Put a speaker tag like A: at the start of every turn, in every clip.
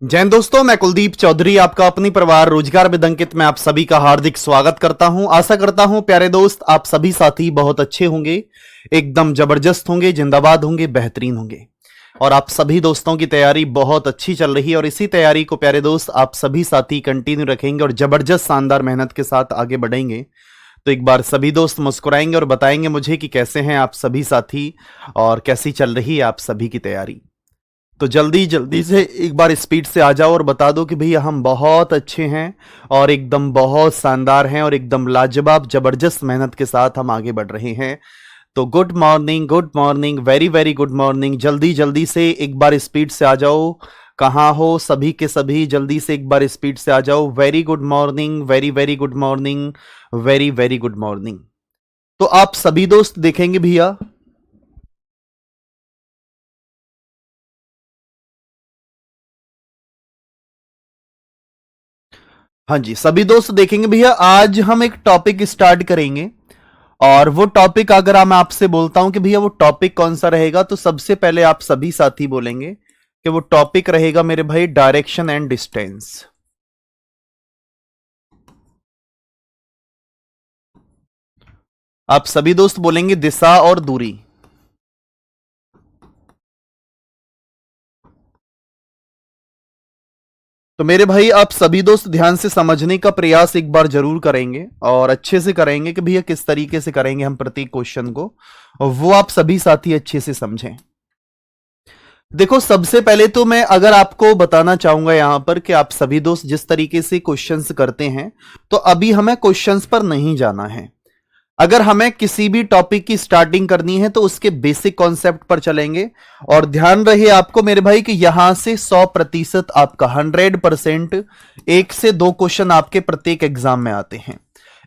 A: जैन दोस्तों, मैं कुलदीप चौधरी आपका अपनी परिवार रोजगार में अंकित में आप सभी का हार्दिक स्वागत करता हूं। आशा करता हूं प्यारे दोस्त आप सभी साथी बहुत अच्छे होंगे, एकदम जबरदस्त होंगे, जिंदाबाद होंगे, बेहतरीन होंगे और आप सभी दोस्तों की तैयारी बहुत अच्छी चल रही है और इसी तैयारी को प्यारे दोस्त आप सभी साथी कंटिन्यू रखेंगे और जबरदस्त शानदार मेहनत के साथ आगे बढ़ेंगे। तो एक बार सभी दोस्त मुस्कुराएंगे और बताएंगे मुझे कि कैसे हैं आप सभी साथी और कैसी चल रही है आप सभी की तैयारी। तो जल्दी जल्दी से एक बार स्पीड से आ जाओ और बता दो कि भैया हम बहुत अच्छे हैं और एकदम बहुत शानदार हैं और एकदम लाजवाब जबरदस्त मेहनत के साथ हम आगे बढ़ रहे हैं। तो good morning, very very good morning. जल्दी जल्दी से एक बार स्पीड से आ जाओ। कहाँ हो सभी के सभी, जल्दी से एक बार स्पीड से आ जाओ। Very good morning, very very good morning, very very good morning. तो आप सभी दोस्त देखेंगे भैया, हाँ जी सभी दोस्त देखेंगे भैया, आज हम एक टॉपिक स्टार्ट करेंगे और वो टॉपिक अगर मैं आपसे बोलता हूं कि भैया वो टॉपिक कौन सा रहेगा तो सबसे पहले आप सभी साथी बोलेंगे कि वो टॉपिक रहेगा मेरे भाई डायरेक्शन एंड डिस्टेंस। आप सभी दोस्त बोलेंगे दिशा और दूरी। तो मेरे भाई आप सभी दोस्त ध्यान से समझने का प्रयास एक बार जरूर करेंगे और अच्छे से करेंगे कि भैया किस तरीके से करेंगे हम प्रत्येक क्वेश्चन को, और वो आप सभी साथी अच्छे से समझें। देखो सबसे पहले तो मैं अगर आपको बताना चाहूंगा यहां पर कि आप सभी दोस्त जिस तरीके से क्वेश्चंस करते हैं तो अभी हमें क्वेश्चंस पर नहीं जाना है। अगर हमें किसी भी टॉपिक की स्टार्टिंग करनी है तो उसके बेसिक कॉन्सेप्ट पर चलेंगे और ध्यान रहे आपको मेरे भाई कि यहां से 100% आपका 100% एक से दो क्वेश्चन आपके प्रत्येक एग्जाम में आते हैं।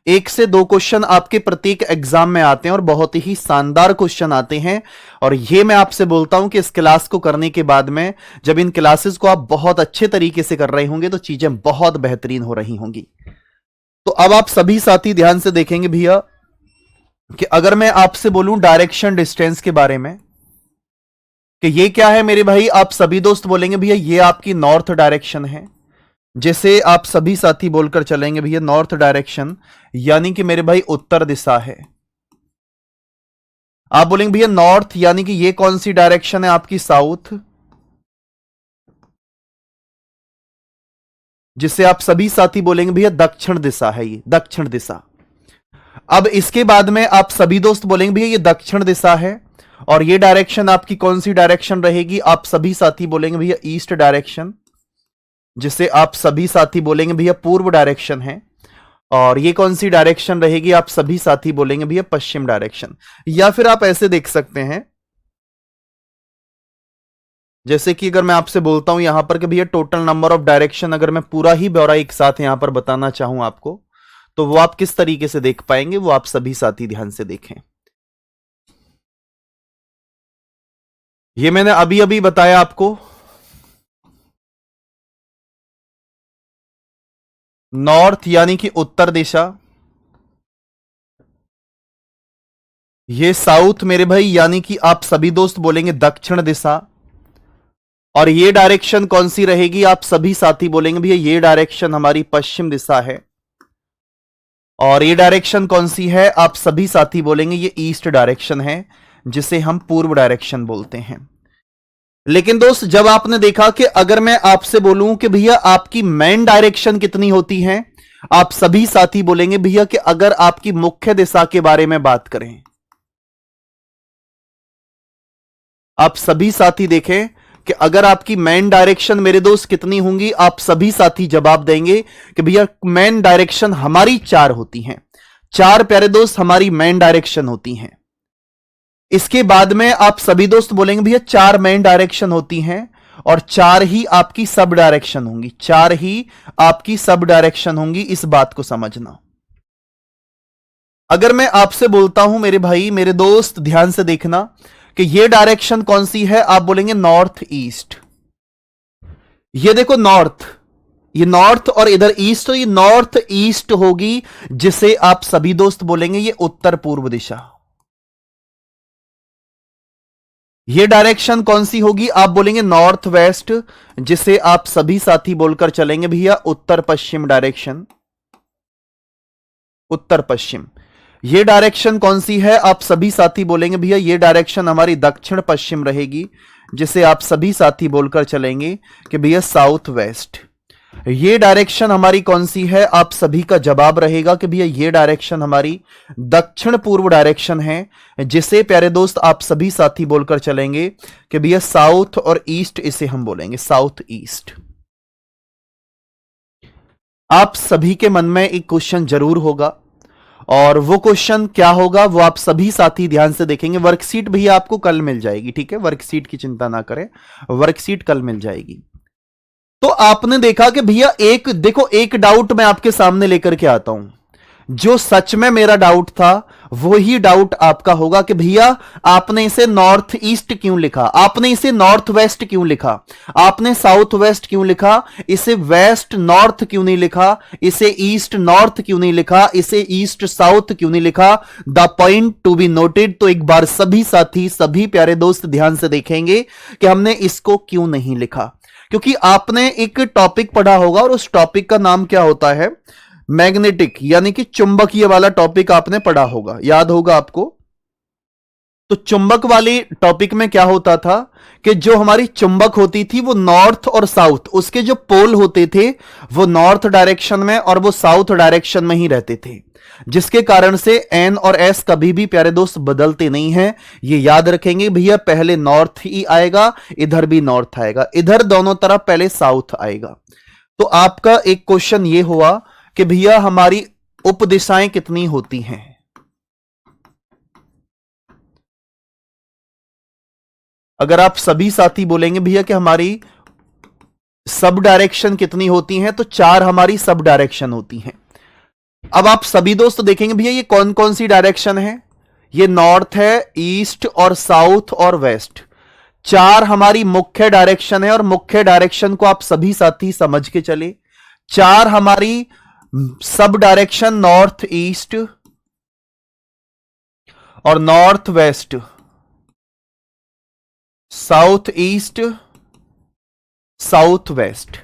A: एक से दो क्वेश्चन आपके प्रत्येक एग्जाम में आते हैं और बहुत ही शानदार क्वेश्चन आते हैं। और ये मैं आपसे बोलता हूं कि इस क्लास को करने के बाद में जब इन क्लासेस को आप बहुत अच्छे तरीके से कर रहे होंगे तो चीजें बहुत बेहतरीन हो रही होंगी। तो अब आप सभी साथी ध्यान से देखेंगे भैया कि अगर मैं आपसे बोलूं डायरेक्शन डिस्टेंस के बारे में कि ये क्या है मेरे भाई, आप सभी दोस्त बोलेंगे भैया ये आपकी नॉर्थ डायरेक्शन है। जैसे आप सभी साथी बोलकर चलेंगे भैया नॉर्थ डायरेक्शन यानी कि मेरे भाई उत्तर दिशा है। आप बोलेंगे भैया नॉर्थ यानी कि ये कौन सी डायरेक्शन है आपकी, साउथ। जिसे आप सभी साथी बोलेंगे भैया दक्षिण दिशा है, ये दक्षिण दिशा। अब इसके बाद में आप सभी दोस्त बोलेंगे भैया ये दक्षिण दिशा है और ये डायरेक्शन आपकी कौन सी डायरेक्शन रहेगी, आप सभी साथी बोलेंगे भैया ईस्ट डायरेक्शन। जिसे आप सभी साथी बोलेंगे भैया पूर्व डायरेक्शन है। और ये कौन सी डायरेक्शन रहेगी, आप सभी साथी बोलेंगे भैया पश्चिम डायरेक्शन। या फिर आप ऐसे देख सकते हैं जैसे कि अगर मैं आपसे बोलता हूं यहां पर कि भैया टोटल नंबर ऑफ डायरेक्शन, अगर मैं पूरा ही ब्यौरा एक साथ यहां पर बताना चाहूं आपको तो वो आप किस तरीके से देख पाएंगे, वो आप सभी साथी ध्यान से देखें। ये मैंने अभी अभी बताया आपको, नॉर्थ यानी कि उत्तर दिशा, ये साउथ मेरे भाई यानी कि आप सभी दोस्त बोलेंगे दक्षिण दिशा। और ये डायरेक्शन कौन सी रहेगी, आप सभी साथी बोलेंगे भैया ये डायरेक्शन हमारी पश्चिम दिशा है। और ये डायरेक्शन कौन सी है, आप सभी साथी बोलेंगे ये ईस्ट डायरेक्शन है जिसे हम पूर्व डायरेक्शन बोलते हैं। लेकिन दोस्त जब आपने देखा कि अगर मैं आपसे बोलूं कि भैया आपकी मेन डायरेक्शन कितनी होती है, आप सभी साथी बोलेंगे भैया कि अगर आपकी मुख्य दिशा के बारे में बात करें, आप सभी साथी देखें कि अगर आपकी मेन डायरेक्शन मेरे दोस्त कितनी होंगी, आप सभी साथी जवाब देंगे कि भैया मेन डायरेक्शन हमारी 4 होती हैं। 4 प्यारे दोस्त हमारी मेन डायरेक्शन होती हैं। इसके बाद में आप सभी दोस्त बोलेंगे भैया 4 मेन डायरेक्शन होती हैं और 4 ही आपकी सब डायरेक्शन होंगी, 4 ही आपकी सब डायरेक्शन होंगी, इस बात को समझना। अगर मैं आपसे बोलता हूं मेरे भाई मेरे दोस्त ध्यान से देखना कि ये डायरेक्शन कौन सी है, आप बोलेंगे नॉर्थ ईस्ट। ये देखो नॉर्थ, ये नॉर्थ और इधर ईस्ट, तो ये नॉर्थ ईस्ट होगी जिसे आप सभी दोस्त बोलेंगे ये उत्तर पूर्व दिशा। ये डायरेक्शन कौन सी होगी? आप बोलेंगे नॉर्थ वेस्ट, जिसे आप सभी साथी बोलकर चलेंगे भैया उत्तर पश्चिम डायरेक्शन। उत्तर पश्चिम। ये डायरेक्शन कौन सी है? आप सभी साथी बोलेंगे भैया ये डायरेक्शन हमारी दक्षिण पश्चिम रहेगी, जिसे आप सभी साथी बोलकर चलेंगे कि भैया साउथ वेस्ट। ये डायरेक्शन हमारी कौन सी है? आप सभी का जवाब रहेगा कि भैया ये डायरेक्शन हमारी दक्षिण पूर्व डायरेक्शन है, जिसे प्यारे दोस्त आप सभी साथी बोलकर चलेंगे कि भैया साउथ और ईस्ट, इसे हम बोलेंगे साउथ ईस्ट। आप सभी के मन में एक क्वेश्चन जरूर होगा, और वो क्वेश्चन क्या होगा वो आप सभी साथी ध्यान से देखेंगे। वर्कशीट भैया आपको कल मिल जाएगी, ठीक है, वर्कशीट की चिंता ना करें, वर्कशीट कल मिल जाएगी। तो आपने देखा कि भैया एक देखो, एक डाउट मैं आपके सामने लेकर के आता हूं, जो सच में मेरा डाउट था वो ही डाउट आपका होगा कि भैया आपने इसे नॉर्थ ईस्ट क्यों लिखा, आपने इसे नॉर्थ वेस्ट क्यों लिखा, आपने साउथ वेस्ट क्यों लिखा, इसे वेस्ट नॉर्थ क्यों नहीं लिखा, इसे ईस्ट नॉर्थ क्यों नहीं लिखा, इसे ईस्ट साउथ क्यों नहीं लिखा। The point to be noted. तो एक बार सभी साथी, सभी प्यारे दोस्त ध्यान से देखेंगे कि हमने इसको क्यों नहीं लिखा, क्योंकि आपने एक टॉपिक पढ़ा होगा और उस टॉपिक का नाम क्या होता है? मैग्नेटिक, यानी कि चुंबकीय वाला टॉपिक आपने पढ़ा होगा, याद होगा आपको। तो चुंबक वाले टॉपिक में क्या होता था कि जो हमारी चुंबक होती थी वो नॉर्थ और साउथ, उसके जो पोल होते थे वो नॉर्थ डायरेक्शन में और वो साउथ डायरेक्शन में ही रहते थे, जिसके कारण से एन और एस कभी भी प्यारे दोस्त बदलते नहीं हैं। ये याद रखेंगे भैया, पहले नॉर्थ ही आएगा, इधर भी नॉर्थ आएगा, इधर दोनों तरफ पहले साउथ आएगा। तो आपका एक क्वेश्चन ये हुआ कि भैया हमारी उपदिशाएं कितनी होती हैं? अगर आप सभी साथी बोलेंगे भैया कि हमारी सब डायरेक्शन कितनी होती हैं, तो 4 हमारी सब डायरेक्शन होती हैं। अब आप सभी दोस्त देखेंगे भैया ये कौन कौन सी डायरेक्शन है? ये नॉर्थ है, ईस्ट और साउथ और वेस्ट, 4 हमारी मुख्य डायरेक्शन है। और मुख्य डायरेक्शन को आप सभी साथी समझ के चले, 4 हमारी सब डायरेक्शन नॉर्थ ईस्ट और north west, south east, south west.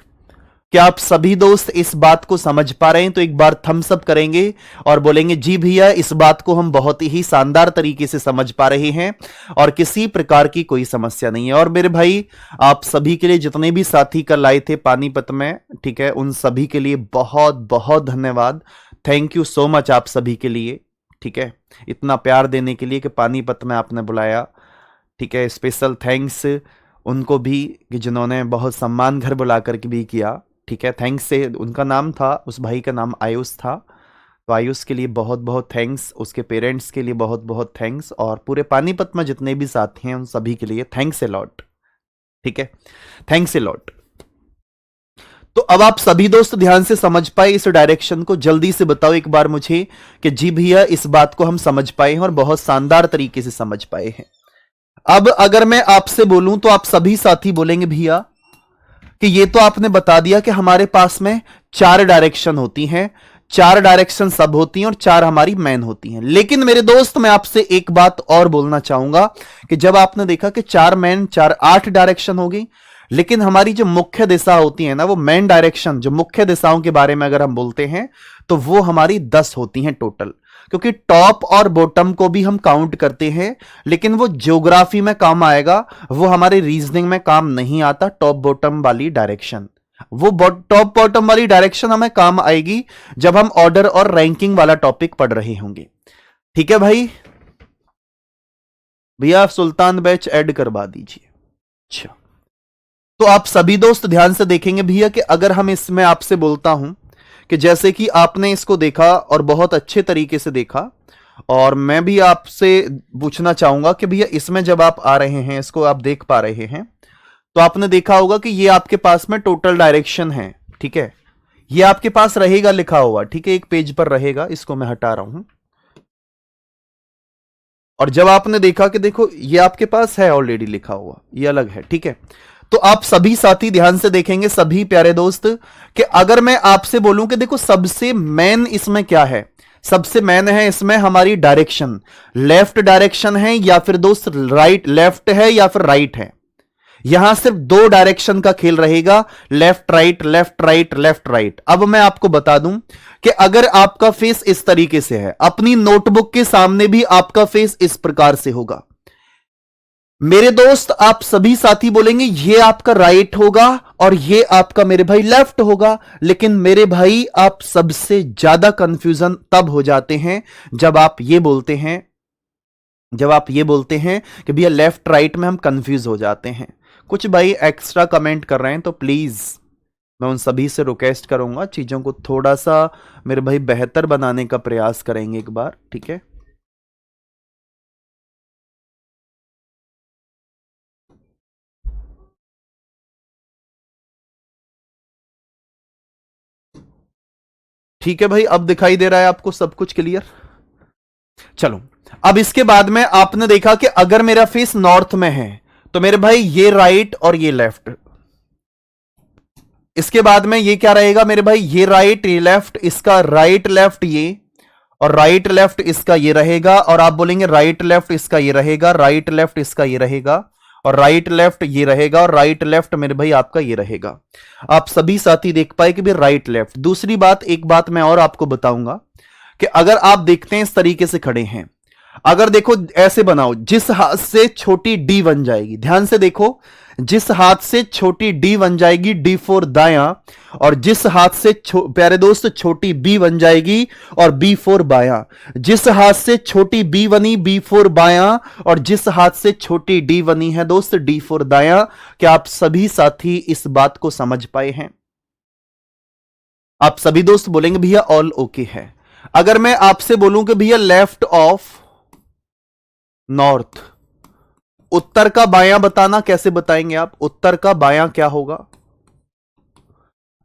A: क्या आप सभी दोस्त इस बात को समझ पा रहे हैं? तो एक बार थम्स अप करेंगे और बोलेंगे जी भैया इस बात को हम बहुत ही शानदार तरीके से समझ पा रहे हैं और किसी प्रकार की कोई समस्या नहीं है। और मेरे भाई आप सभी के लिए जितने भी साथी कल आए थे पानीपत में, ठीक है, उन सभी के लिए बहुत बहुत धन्यवाद। थैंक यू सो मच आप सभी के लिए, ठीक है, इतना प्यार देने के लिए कि पानीपत में आपने बुलाया, ठीक है। स्पेशल थैंक्स उनको भी कि जिन्होंने बहुत सम्मान घर बुलाकर के भी किया, ठीक है। थैंक्स से उनका नाम था, उस भाई का नाम आयुष था, तो आयुष के लिए बहुत बहुत थैंक्स, उसके पेरेंट्स के लिए बहुत बहुत थैंक्स, और पूरे पानीपत में जितने भी साथी हैं उन सभी के लिए थैंक्स ए लॉट, ठीक है, थैंक्स ए लॉट। तो अब आप सभी दोस्त ध्यान से समझ पाए इस डायरेक्शन को? जल्दी से बताओ एक बार मुझे कि जी भैया इस बात को हम समझ पाए हैं और बहुत शानदार तरीके से समझ पाए हैं। अब अगर मैं आपसे बोलूं तो आप सभी साथी बोलेंगे भैया कि ये तो आपने बता दिया कि हमारे पास में 4 डायरेक्शन होती हैं, 4 डायरेक्शन सब होती हैं और 4 हमारी मेन होती हैं। लेकिन मेरे दोस्त मैं आपसे एक बात और बोलना चाहूंगा कि जब आपने देखा कि 4 मेन 4 8 डायरेक्शन हो गई, लेकिन हमारी जो मुख्य दिशा होती है ना, वो मेन डायरेक्शन, जो मुख्य दिशाओं के बारे में अगर हम बोलते हैं तो वो हमारी 10 होती हैं टोटल, क्योंकि टॉप और बॉटम को भी हम काउंट करते हैं, लेकिन वो ज्योग्राफी में काम आएगा, वो हमारे रीजनिंग में काम नहीं आता। टॉप बॉटम वाली डायरेक्शन, वो टॉप बॉटम वाली डायरेक्शन हमें काम आएगी जब हम ऑर्डर और रैंकिंग वाला टॉपिक पढ़ रहे होंगे, ठीक है भाई। भैया सुल्तान बैच ऐड करवा दीजिए। अच्छा, तो आप सभी दोस्त ध्यान से देखेंगे भैया कि अगर हम इसमें आपसे बोलता हूं कि जैसे कि आपने इसको देखा और बहुत अच्छे तरीके से देखा, और मैं भी आपसे पूछना चाहूंगा कि भैया इसमें जब आप आ रहे हैं, इसको आप देख पा रहे हैं, तो आपने देखा होगा कि ये आपके पास में टोटल डायरेक्शन है, ठीक है, ये आपके पास रहेगा लिखा हुआ, ठीक है, एक पेज पर रहेगा, इसको मैं हटा रहा हूं। और जब आपने देखा कि देखो ये आपके पास है ऑलरेडी लिखा हुआ, ये अलग है, ठीक है। तो आप सभी साथी ध्यान से देखेंगे, सभी प्यारे दोस्त, कि अगर मैं आपसे बोलूं कि देखो सबसे मेन इसमें क्या है, सबसे मेन है इसमें हमारी डायरेक्शन, लेफ्ट डायरेक्शन है या फिर दोस्त राइट लेफ्ट है या फिर राइट है। यहां सिर्फ दो डायरेक्शन का खेल रहेगा, left right left right left right. अब मैं आपको बता दूं कि अगर आपका फेस इस तरीके से है, अपनी नोटबुक के सामने भी आपका फेस इस प्रकार से होगा। मेरे दोस्त आप सभी साथी बोलेंगे ये आपका राइट होगा और ये आपका मेरे भाई लेफ्ट होगा, लेकिन मेरे भाई आप सबसे ज्यादा कंफ्यूजन तब हो जाते हैं जब आप ये बोलते हैं, कि भैया लेफ्ट राइट में हम कंफ्यूज हो जाते हैं। कुछ भाई एक्स्ट्रा कमेंट कर रहे हैं तो प्लीज मैं उन सभी से रिक्वेस्ट करूंगा, चीजों को थोड़ा सा मेरे भाई बेहतर बनाने का प्रयास करेंगे एक बार, ठीक है। ठीक है भाई, अब दिखाई दे रहा है आपको सब कुछ क्लियर। चलो अब इसके बाद में आपने देखा कि अगर मेरा फेस नॉर्थ में है तो मेरे भाई ये राइट और ये लेफ्ट। इसके बाद में ये क्या रहेगा मेरे भाई, ये राइट ये लेफ्ट, इसका राइट लेफ्ट ये, और राइट लेफ्ट इसका ये रहेगा। और आप बोलेंगे राइट लेफ्ट इसका ये रहेगा, राइट लेफ्ट इसका ये रहेगा, और राइट लेफ्ट ये रहेगा, और राइट लेफ्ट मेरे भाई आपका ये रहेगा। आप सभी साथी देख पाए कि भाई राइट लेफ्ट। दूसरी बात, एक बात मैं और आपको बताऊंगा कि अगर आप देखते हैं इस तरीके से खड़े हैं, अगर देखो ऐसे बनाओ, जिस हाथ से छोटी डी बन जाएगी, ध्यान से देखो, जिस हाथ से छोटी डी बन जाएगी D4 दायां, और जिस हाथ से प्यारे दोस्त छोटी बी बन जाएगी और B4 बायां। जिस हाथ से छोटी बी बनी B4 बायां, और जिस हाथ से छोटी डी बनी है दोस्त D4 दायां। क्या आप सभी साथी इस बात को समझ पाए हैं? आप सभी दोस्त बोलेंगे भैया ऑल ओके है। अगर मैं आपसे बोलूं कि भैया लेफ्ट ऑफ नॉर्थ, उत्तर का बायां बताना, कैसे बताएंगे आप? उत्तर का बायां क्या होगा?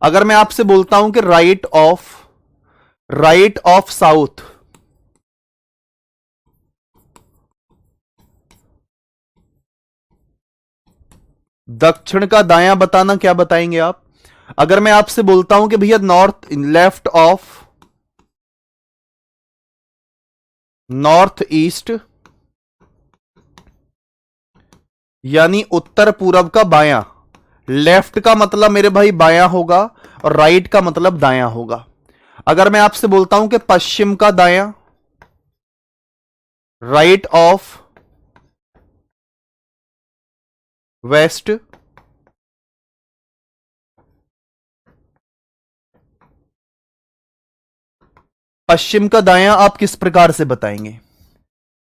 A: अगर मैं आपसे बोलता हूं कि राइट ऑफ साउथ, दक्षिण का दायां बताना, क्या बताएंगे आप? अगर मैं आपसे बोलता हूं कि भैया लेफ्ट ऑफ नॉर्थ ईस्ट, यानी उत्तर पूरब का बायां, लेफ्ट का मतलब मेरे भाई बायां होगा और राइट का मतलब दायां होगा। अगर मैं आपसे बोलता हूं कि पश्चिम का दायां, राइट ऑफ वेस्ट, पश्चिम का दायां आप किस प्रकार से बताएंगे?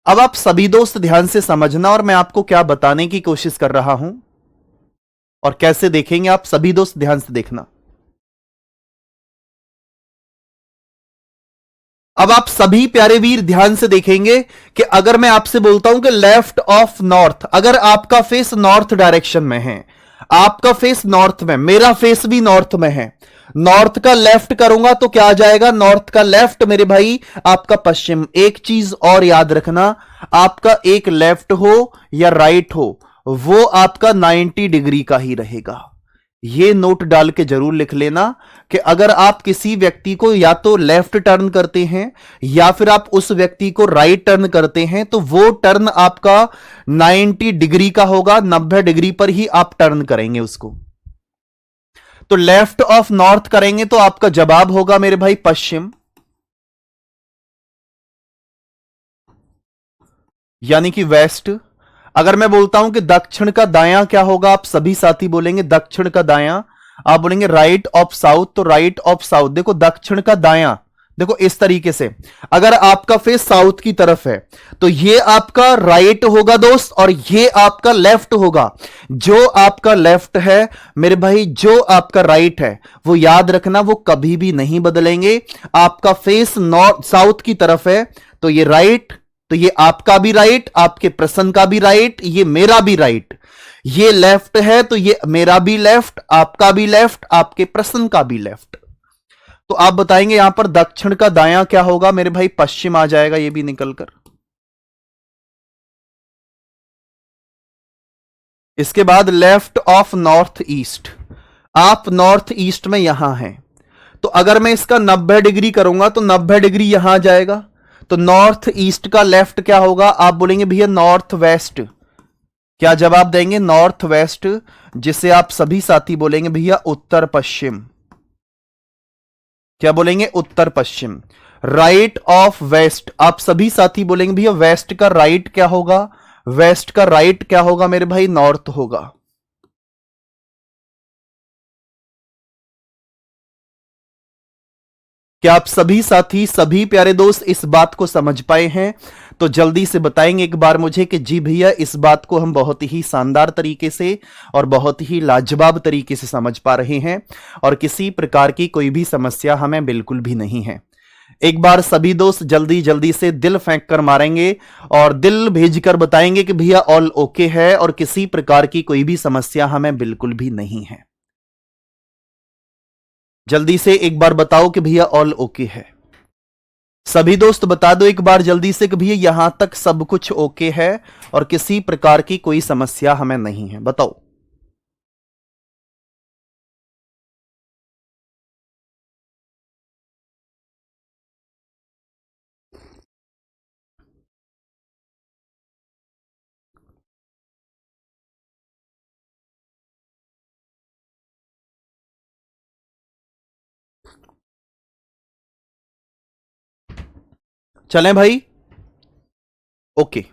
A: अब आप सभी दोस्त ध्यान से समझना, और मैं आपको क्या बताने की कोशिश कर रहा हूं और कैसे देखेंगे, आप सभी दोस्त ध्यान से देखना। अब आप सभी प्यारे वीर ध्यान से देखेंगे कि अगर मैं आपसे बोलता हूं कि लेफ्ट ऑफ नॉर्थ, अगर आपका फेस नॉर्थ डायरेक्शन में है, आपका फेस नॉर्थ में, मेरा फेस भी नॉर्थ में है, नॉर्थ का लेफ्ट करूंगा तो क्या आ जाएगा? नॉर्थ का लेफ्ट मेरे भाई आपका पश्चिम। एक चीज और याद रखना, आपका एक लेफ्ट हो या राइट हो, वो आपका 90 डिग्री का ही रहेगा। ये नोट डाल के जरूर लिख लेना कि अगर आप किसी व्यक्ति को या तो लेफ्ट टर्न करते हैं या फिर आप उस व्यक्ति को राइट टर्न करते हैं, तो वो टर्न आपका 90 डिग्री का होगा, 90 डिग्री पर ही आप टर्न करेंगे उसको। तो लेफ्ट ऑफ नॉर्थ करेंगे तो आपका जवाब होगा मेरे भाई पश्चिम, यानी कि वेस्ट। अगर मैं बोलता हूं कि दक्षिण का दायां क्या होगा, आप सभी साथी बोलेंगे दक्षिण का दायां, आप बोलेंगे राइट ऑफ साउथ, तो राइट ऑफ साउथ देखो दक्षिण का दायां, देखो इस तरीके से, अगर आपका फेस साउथ की तरफ है तो ये आपका राइट होगा दोस्त, और ये आपका लेफ्ट होगा। जो आपका लेफ्ट है मेरे भाई, जो आपका राइट है, वो याद रखना वो कभी भी नहीं बदलेंगे। आपका फेस नॉर्थ साउथ की तरफ है तो ये राइट, तो ये आपका भी राइट, आपके प्रश्न का भी राइट, ये मेरा भी राइट। ये लेफ्ट है तो ये मेरा भी लेफ्ट, आपका भी लेफ्ट, आपके प्रश्न का भी लेफ्ट। तो आप बताएंगे यहां पर दक्षिण का दायां क्या होगा मेरे भाई? पश्चिम आ जाएगा ये भी निकलकर। इसके बाद लेफ्ट ऑफ नॉर्थ ईस्ट, आप नॉर्थ ईस्ट में यहां हैं तो अगर मैं इसका 90 डिग्री करूंगा तो 90 डिग्री यहां आ जाएगा, तो नॉर्थ ईस्ट का लेफ्ट क्या होगा? आप बोलेंगे भैया नॉर्थ वेस्ट। क्या जवाब देंगे? नॉर्थ वेस्ट, जिसे आप सभी साथी बोलेंगे भैया उत्तर पश्चिम। क्या बोलेंगे? उत्तर पश्चिम। राइट ऑफ वेस्ट, आप सभी साथी बोलेंगे भैया वेस्ट का राइट क्या होगा? वेस्ट का राइट क्या होगा मेरे भाई? नॉर्थ होगा। क्या आप सभी साथी, सभी प्यारे दोस्त इस बात को समझ पाए हैं? तो जल्दी से बताएंगे एक बार मुझे कि जी भैया इस बात को हम बहुत ही शानदार तरीके से और बहुत ही लाजवाब तरीके से समझ पा रहे हैं और किसी प्रकार की कोई भी समस्या हमें बिल्कुल भी नहीं है। एक बार सभी दोस्त जल्दी जल्दी से दिल फेंक कर मारेंगे और दिल भेजकर बताएंगे कि भैया ऑल ओके है और किसी प्रकार की कोई भी समस्या हमें बिल्कुल भी नहीं है। जल्दी से एक बार बताओ कि भैया ऑल ओके है। सभी दोस्त बता दो एक बार जल्दी से कि भैया यहां तक सब कुछ ओके है और किसी प्रकार की कोई समस्या हमें नहीं है। बताओ। चलें भाई, ओके।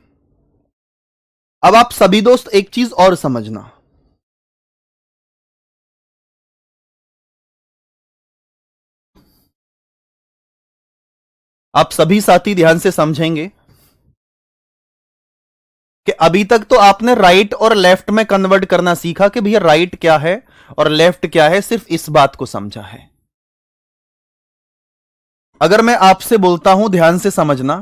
A: अब आप सभी दोस्त एक चीज और समझना, आप सभी साथी ध्यान से समझेंगे कि अभी तक तो आपने राइट और लेफ्ट में कन्वर्ट करना सीखा कि भैया राइट क्या है और लेफ्ट क्या है, सिर्फ इस बात को समझा है। अगर मैं आपसे बोलता हूं, ध्यान से समझना,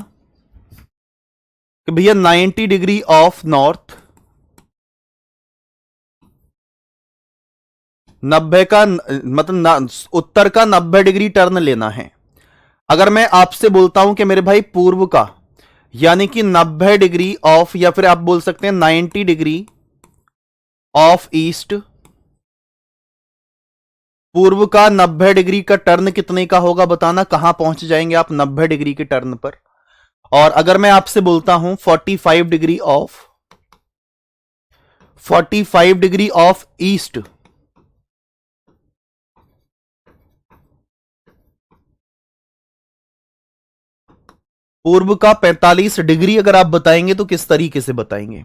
A: कि भैया 90 डिग्री ऑफ नॉर्थ, 90 का मतलब उत्तर का 90 डिग्री टर्न लेना है। अगर मैं आपसे बोलता हूं कि मेरे भाई पूर्व का यानी कि 90 डिग्री ऑफ, या फिर आप बोल सकते हैं 90 डिग्री ऑफ ईस्ट, पूर्व का 90 डिग्री का टर्न कितने का होगा? बताना कहां पहुंच जाएंगे आप 90 डिग्री के टर्न पर। और अगर मैं आपसे बोलता हूं 45 degree of, 45 degree of east, पूर्व का 45 डिग्री अगर आप बताएंगे तो किस तरीके से बताएंगे?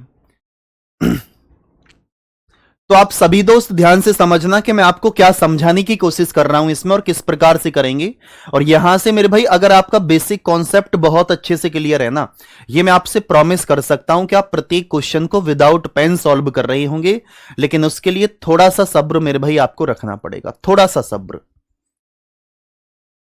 A: तो आप सभी दोस्त ध्यान से समझना कि मैं आपको क्या समझाने की कोशिश कर रहा हूं इसमें और किस प्रकार से करेंगे। और यहां से मेरे भाई अगर आपका बेसिक कॉन्सेप्ट बहुत अच्छे से क्लियर है ना, ये मैं आपसे प्रॉमिस कर सकता हूं कि आप प्रत्येक क्वेश्चन को विदाउट पेन सॉल्व कर रहे होंगे, लेकिन उसके लिए थोड़ा सा सब्र मेरे भाई आपको रखना पड़ेगा, थोड़ा सा सब्र।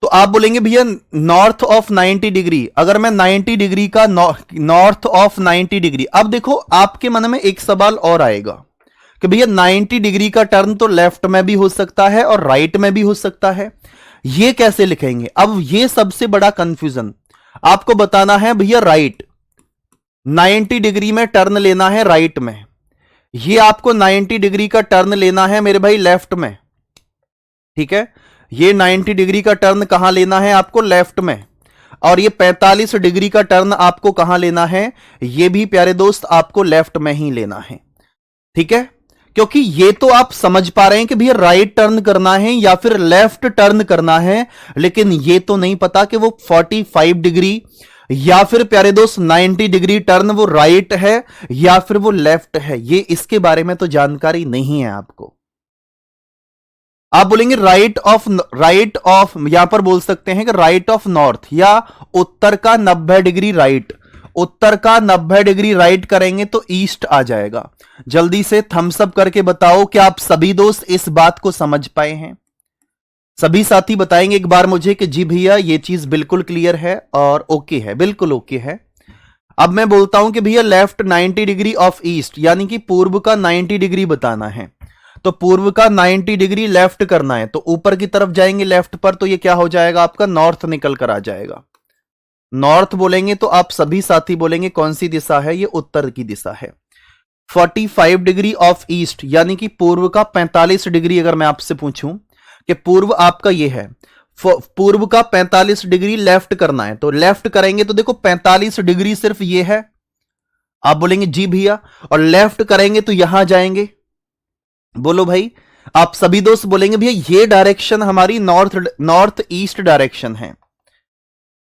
A: तो आप बोलेंगे भैया नॉर्थ ऑफ 90 डिग्री, अगर मैं 90 डिग्री का नॉर्थ ऑफ 90 डिग्री, अब देखो आपके मन में एक सवाल और आएगा कि भैया 90 डिग्री का टर्न तो लेफ्ट में भी हो सकता है और राइट में भी हो सकता है, ये कैसे लिखेंगे? अब ये सबसे बड़ा कंफ्यूजन आपको बताना है भैया। राइट 90 डिग्री में टर्न लेना है राइट में, ये आपको 90 डिग्री का टर्न लेना है मेरे भाई लेफ्ट में, ठीक है? ये 90 डिग्री का टर्न कहां लेना है आपको? लेफ्ट में। और ये 45 डिग्री का टर्न आपको कहां लेना है? ये भी प्यारे दोस्त आपको लेफ्ट में ही लेना है, ठीक है? क्योंकि ये तो आप समझ पा रहे हैं कि भैया राइट टर्न करना है या फिर लेफ्ट टर्न करना है, लेकिन ये तो नहीं पता कि वो 45 डिग्री या फिर प्यारे दोस्त 90 डिग्री टर्न वो राइट है या फिर वो लेफ्ट है, ये इसके बारे में तो जानकारी नहीं है आपको। आप बोलेंगे राइट ऑफ, यहां पर बोल सकते हैं कि राइट ऑफ नॉर्थ या उत्तर का 90 डिग्री राइट, उत्तर का 90 डिग्री राइट करेंगे तो ईस्ट आ जाएगा। जल्दी से थम्स अप करके बताओ कि आप सभी दोस्त इस बात को समझ पाए हैं। सभी साथी बताएंगे एक बार मुझे कि जी भैया ये चीज बिल्कुल क्लियर है और ओके है, बिल्कुल ओके है। अब मैं बोलता हूं कि भैया लेफ्ट 90 डिग्री ऑफ ईस्ट, यानी कि पूर्व का 90 डिग्री बताना है, तो पूर्व का 90 डिग्री लेफ्ट करना है, तो ऊपर की तरफ जाएंगे लेफ्ट पर, तो ये क्या हो जाएगा आपका? नॉर्थ निकल कर आ जाएगा। नॉर्थ बोलेंगे तो आप सभी साथी बोलेंगे कौन सी दिशा है? ये उत्तर की दिशा है। 45 डिग्री ऑफ ईस्ट यानी कि पूर्व का 45 डिग्री, अगर मैं आपसे पूछूं कि पूर्व आपका ये है पूर्व का 45 डिग्री लेफ्ट करना है, तो लेफ्ट करेंगे तो देखो 45 डिग्री सिर्फ ये है, आप बोलेंगे जी भैया, और लेफ्ट करेंगे तो यहां जाएंगे। बोलो भाई, आप सभी दोस्त बोलेंगे भैया ये डायरेक्शन हमारी नॉर्थ ईस्ट डायरेक्शन है,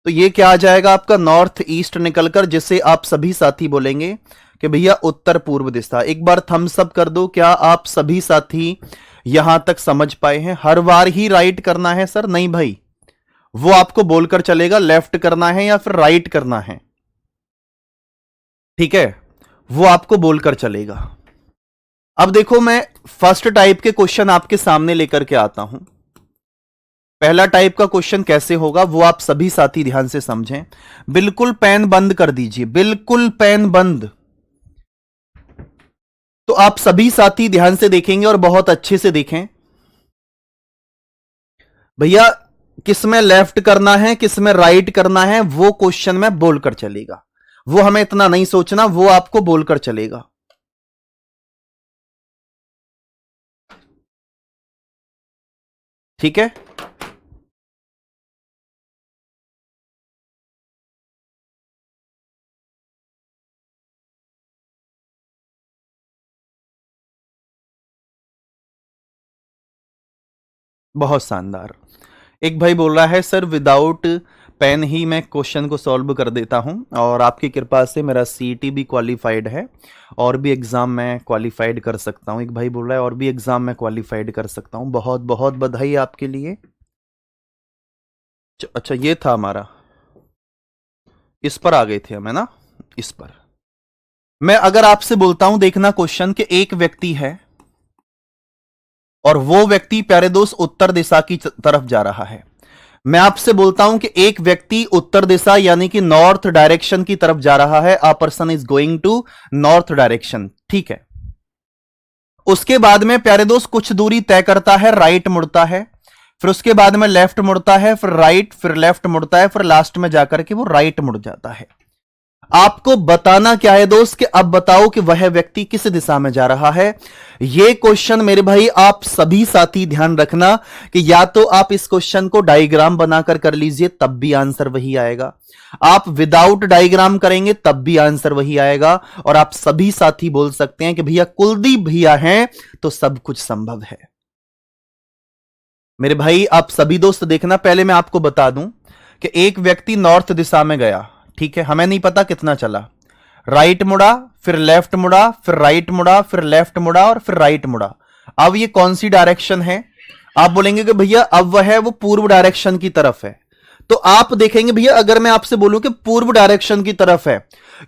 A: तो ये क्या आ जाएगा आपका नॉर्थ ईस्ट निकलकर, जिसे आप सभी साथी बोलेंगे कि भैया उत्तर पूर्व दिशा। एक बार थम्स अप कर दो, क्या आप सभी साथी यहां तक समझ पाए हैं? हर बार ही राइट करना है सर? नहीं भाई, वो आपको बोलकर चलेगा लेफ्ट करना है या फिर राइट करना है, ठीक है, वो आपको बोलकर चलेगा। अब देखो, मैं फर्स्ट टाइप के क्वेश्चन आपके सामने लेकर के आता हूं। पहला टाइप का क्वेश्चन कैसे होगा वो आप सभी साथी ध्यान से समझें। बिल्कुल पेन बंद कर दीजिए, बिल्कुल पेन बंद। तो आप सभी साथी ध्यान से देखेंगे और बहुत अच्छे से देखें भैया, किसमें लेफ्ट करना है किसमें राइट करना है वो क्वेश्चन में बोलकर चलेगा, वो हमें इतना नहीं सोचना, वो आपको बोलकर चलेगा। ठीक है, बहुत शानदार। एक भाई बोल रहा है सर विदाउट पेन ही मैं क्वेश्चन को सॉल्व कर देता हूं, और आपकी कृपा से मेरा सीईटी भी क्वालिफाइड है, और भी एग्जाम मैं क्वालिफाइड कर सकता हूं। एक भाई बोल रहा है और भी एग्जाम मैं क्वालिफाइड कर सकता हूं, बहुत बहुत बधाई आपके लिए। अच्छा, ये था हमारा, इस पर आ गए थे हम, है ना? इस पर मैं अगर आपसे बोलता हूं, देखना क्वेश्चन कि एक व्यक्ति है और वो व्यक्ति प्यारे दोस्त उत्तर दिशा की तरफ जा रहा है। मैं आपसे बोलता हूं कि एक व्यक्ति उत्तर दिशा यानी कि नॉर्थ डायरेक्शन की तरफ जा रहा है। A person is going to north direction, ठीक है। उसके बाद में प्यारे दोस्त कुछ दूरी तय करता है, राइट मुड़ता है, फिर उसके बाद में लेफ्ट मुड़ता है, फिर राइट, फिर लेफ्ट मुड़ता है, फिर लास्ट में जाकर के वो राइट मुड़ जाता है। आपको बताना क्या है दोस्त कि अब बताओ कि वह व्यक्ति किस दिशा में जा रहा है। यह क्वेश्चन मेरे भाई आप सभी साथी ध्यान रखना कि या तो आप इस क्वेश्चन को डायग्राम बनाकर कर लीजिए, तब भी आंसर वही आएगा। आप विदाउट डायग्राम करेंगे तब भी आंसर वही आएगा। और आप सभी साथी बोल सकते हैं कि भैया कुलदीप भैया हैं तो सब कुछ संभव है। मेरे भाई आप सभी दोस्त देखना, पहले मैं आपको बता दूं कि एक व्यक्ति नॉर्थ दिशा में गया, ठीक है, हमें नहीं पता कितना चला, राइट मुड़ा, फिर लेफ्ट मुड़ा, फिर राइट मुड़ा, फिर लेफ्ट मुड़ा और फिर राइट मुड़ा। अब ये कौन सी डायरेक्शन है? आप बोलेंगे कि भैया अब वह है वो पूर्व डायरेक्शन की तरफ है। तो आप देखेंगे भैया, अगर मैं आपसे बोलूं कि पूर्व डायरेक्शन की तरफ है,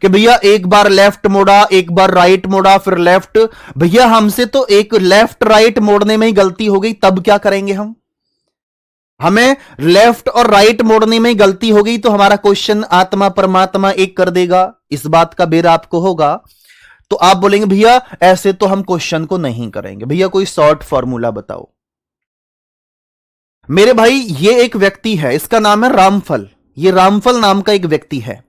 A: कि भैया एक बार लेफ्ट मोड़ा, एक बार राइट मोड़ा, फिर लेफ्ट, भैया हमसे तो एक लेफ्ट राइट मोड़ने में ही गलती हो गई, तब क्या करेंगे हम? हमें लेफ्ट और राइट मोड़ने में गलती हो गई तो हमारा क्वेश्चन आत्मा परमात्मा एक कर देगा, इस बात का बेर आपको होगा। तो आप बोलेंगे भैया ऐसे तो हम क्वेश्चन को नहीं करेंगे, भैया कोई शॉर्ट फॉर्मूला बताओ। मेरे भाई ये एक व्यक्ति है, इसका नाम है रामफल। ये रामफल नाम का एक व्यक्ति है।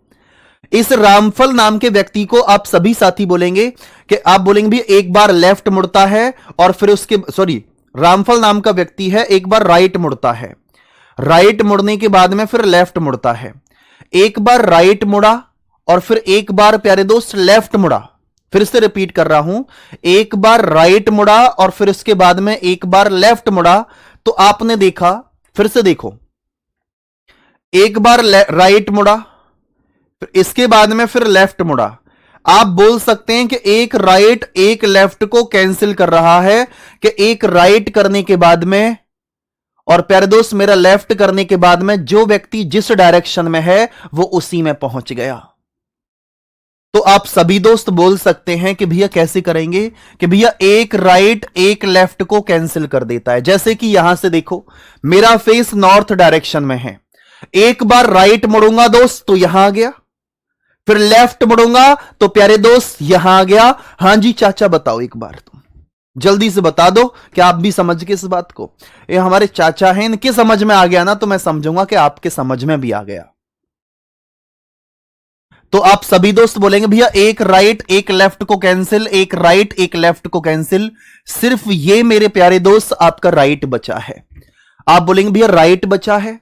A: इस रामफल नाम के व्यक्ति को आप सभी साथी बोलेंगे कि आप बोलेंगे भैया एक बार लेफ्ट मुड़ता है और फिर उसके रामफल नाम का व्यक्ति है, एक बार राइट मुड़ता है, राइट मुड़ने के बाद में फिर लेफ्ट मुड़ता है, एक बार राइट मुड़ा और फिर एक बार प्यारे दोस्त लेफ्ट मुड़ा। फिर से रिपीट कर रहा हूं, एक बार राइट मुड़ा और फिर इसके बाद में एक बार लेफ्ट मुड़ा। तो आपने देखा, फिर से देखो, एक बार राइट मुड़ा, फिर इसके बाद में फिर लेफ्ट मुड़ा। आप बोल सकते हैं कि एक राइट एक लेफ्ट को कैंसिल कर रहा है, कि एक राइट करने के बाद में और प्यारे दोस्त मेरा लेफ्ट करने के बाद में जो व्यक्ति जिस डायरेक्शन में है वो उसी में पहुंच गया। तो आप सभी दोस्त बोल सकते हैं कि भैया कैसे करेंगे, कि भैया एक राइट एक लेफ्ट को कैंसिल कर देता है। जैसे कि यहां से देखो, मेरा फेस नॉर्थ डायरेक्शन में है, एक बार राइट मुड़ूंगा दोस्त तो यहां आ गया, फिर लेफ्ट मुड़ूंगा तो प्यारे दोस्त यहां आ गया। हां जी चाचा बताओ, एक बार तुम जल्दी से बता दो कि आप भी समझ के इस बात को। ये हमारे चाचा हैं, इनके समझ में आ गया ना तो मैं समझूंगा कि आपके समझ में भी आ गया। तो आप सभी दोस्त बोलेंगे भैया एक राइट एक लेफ्ट को कैंसिल, एक राइट एक लेफ्ट को कैंसिल। सिर्फ ये मेरे प्यारे दोस्त आपका राइट बचा है। आप बोलेंगे भैया राइट बचा है,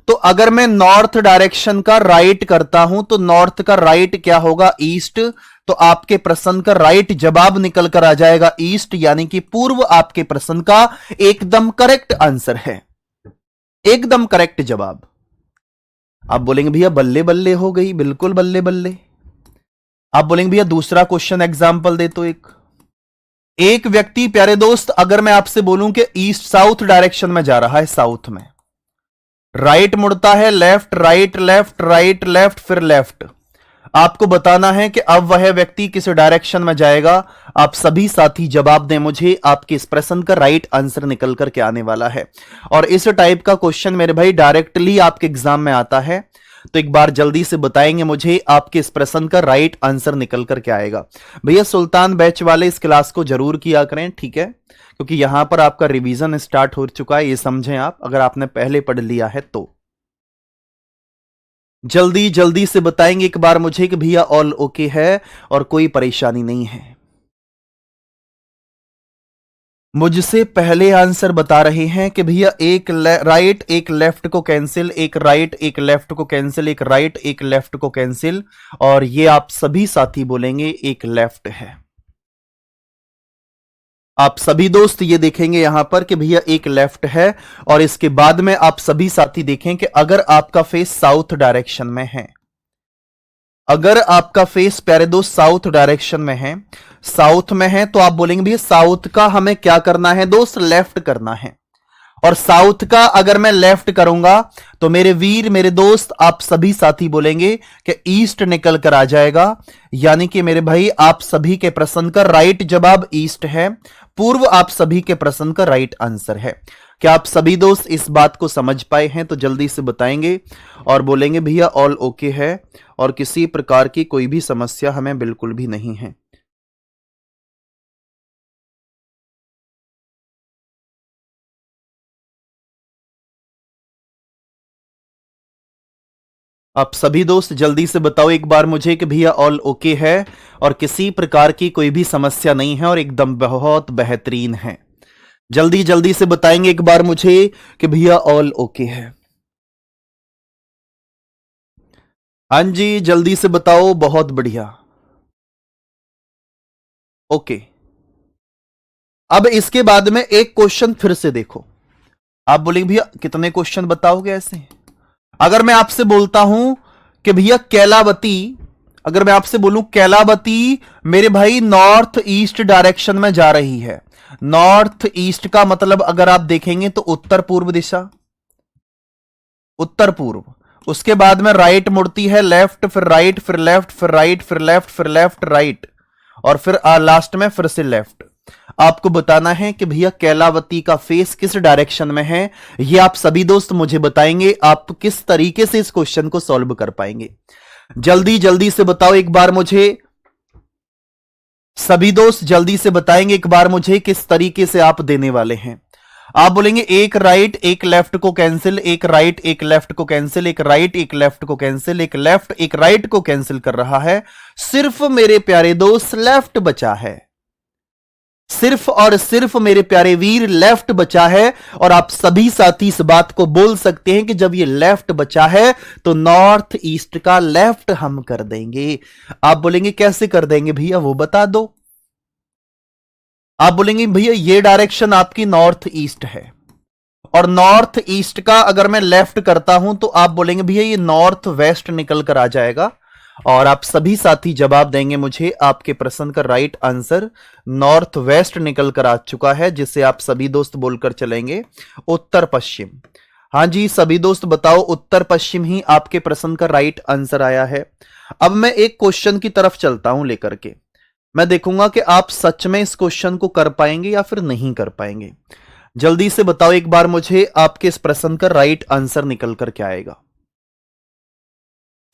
A: तो अगर मैं नॉर्थ डायरेक्शन का राइट करता हूं तो नॉर्थ का राइट क्या होगा, ईस्ट। तो आपके प्रश्न का राइट जवाब निकल कर आ जाएगा ईस्ट, यानी कि पूर्व आपके प्रश्न का एकदम करेक्ट आंसर है, एकदम करेक्ट जवाब। आप बोलेंगे भैया बल्ले बल्ले हो गई, बिल्कुल बल्ले बल्ले। आप बोलेंगे भैया दूसरा क्वेश्चन एग्जाम्पल दे तो एक व्यक्ति प्यारे दोस्त, अगर मैं आपसे बोलूं कि ईस्ट साउथ डायरेक्शन में जा रहा है, साउथ में राइट मुड़ता है, left right left right left फिर लेफ्ट, आपको बताना है कि अब वह व्यक्ति किस डायरेक्शन में जाएगा। आप सभी साथी जवाब दें मुझे, आपके इस प्रश्न का राइट आंसर निकल करके आने वाला है। और इस टाइप का क्वेश्चन मेरे भाई डायरेक्टली आपके एग्जाम में आता है, तो एक बार जल्दी से बताएंगे मुझे, आपके इस प्रश्न का राइट आंसर निकल करके आएगा। भैया सुल्तान बैच वाले इस क्लास को जरूर किया करें, ठीक है, क्योंकि यहां पर आपका रिवीजन स्टार्ट हो चुका है, ये समझें आप, अगर आपने पहले पढ़ लिया है तो। जल्दी जल्दी से बताएंगे एक बार मुझे कि भैया ऑल ओके है और कोई परेशानी नहीं है। मुझसे पहले आंसर बता रहे हैं कि भैया एक राइट एक लेफ्ट को कैंसिल, एक राइट एक लेफ्ट को कैंसिल, एक राइट एक लेफ्ट को कैंसिल, और ये आप सभी साथी बोलेंगे एक लेफ्ट है। आप सभी दोस्त ये देखेंगे यहां पर कि भैया एक लेफ्ट है, और इसके बाद में आप सभी साथी देखें कि अगर आपका फेस साउथ डायरेक्शन में है, अगर आपका फेस प्यारे दोस्त साउथ डायरेक्शन में है, साउथ में है, तो आप बोलेंगे भैया साउथ का हमें क्या करना है दोस्त, लेफ्ट करना है। और साउथ का अगर मैं लेफ्ट करूंगा तो मेरे वीर मेरे दोस्त आप सभी साथी बोलेंगे कि ईस्ट निकल कर आ जाएगा, यानी कि मेरे भाई आप सभी के प्रश्न का राइट जवाब ईस्ट है, पूर्व आप सभी के प्रश्न का राइट आंसर है। क्या आप सभी दोस्त इस बात को समझ पाए हैं, तो जल्दी से बताएंगे और बोलेंगे भैया ऑल ओके है और किसी प्रकार की कोई भी समस्या हमें बिल्कुल भी नहीं है। आप सभी दोस्त जल्दी से बताओ एक बार मुझे कि भैया ऑल ओके है और किसी प्रकार की कोई भी समस्या नहीं है और एकदम बहुत बेहतरीन है। जल्दी जल्दी से बताएंगे एक बार मुझे कि भैया ऑल ओके है। हाँ जी जल्दी से बताओ, बहुत बढ़िया, ओके। अब इसके बाद में एक क्वेश्चन फिर से देखो, आप बोलेंगे भैया कितने क्वेश्चन बताओगे ऐसे। अगर मैं आपसे बोलता हूं कि भैया कैलावती, अगर मैं आपसे बोलूं कैलावती मेरे भाई नॉर्थ ईस्ट डायरेक्शन में जा रही है, नॉर्थ ईस्ट का मतलब अगर आप देखेंगे तो उत्तर पूर्व दिशा, उत्तर पूर्व, उसके बाद में राइट मुड़ती है, लेफ्ट फिर राइट फिर लेफ्ट फिर राइट फिर लेफ्ट फिर लेफ्ट राइट, और फिर लास्ट में फिर से लेफ्ट। आपको बताना है कि भैया कैलावती का फेस किस डायरेक्शन में है, ये आप सभी दोस्त मुझे बताएंगे, आप किस तरीके से इस क्वेश्चन को सॉल्व कर पाएंगे। जल्दी जल्दी से बताओ एक बार मुझे, सभी दोस्त जल्दी से बताएंगे एक बार मुझे किस तरीके से आप देने वाले हैं। आप बोलेंगे एक राइट एक लेफ्ट को कैंसिल, एक राइट एक लेफ्ट को कैंसिल, एक राइट एक लेफ्ट को कैंसिल, एक लेफ्ट एक राइट को कैंसिल कर रहा है, सिर्फ मेरे प्यारे दोस्त लेफ्ट बचा है, सिर्फ और सिर्फ मेरे प्यारे वीर लेफ्ट बचा है। और आप सभी साथी इस बात को बोल सकते हैं कि जब ये लेफ्ट बचा है तो नॉर्थ ईस्ट का लेफ्ट हम कर देंगे। आप बोलेंगे कैसे कर देंगे भैया वो बता दो। आप बोलेंगे भैया ये डायरेक्शन आपकी नॉर्थ ईस्ट है और नॉर्थ ईस्ट का अगर मैं लेफ्ट करता हूं तो आप बोलेंगे भैया ये नॉर्थ वेस्ट निकल कर आ जाएगा। और आप सभी साथी जवाब देंगे मुझे, आपके प्रश्न का राइट आंसर नॉर्थ वेस्ट निकल कर आ चुका है, जिसे आप सभी दोस्त बोलकर चलेंगे उत्तर पश्चिम। हाँ जी सभी दोस्त बताओ, उत्तर पश्चिम ही आपके प्रश्न का राइट आंसर आया है। अब मैं एक क्वेश्चन की तरफ चलता हूं लेकर के, मैं देखूंगा कि आप सच में इस क्वेश्चन को कर पाएंगे या फिर नहीं कर पाएंगे। जल्दी से बताओ एक बार मुझे, आपके इस प्रश्न का राइट आंसर निकल कर क्या आएगा।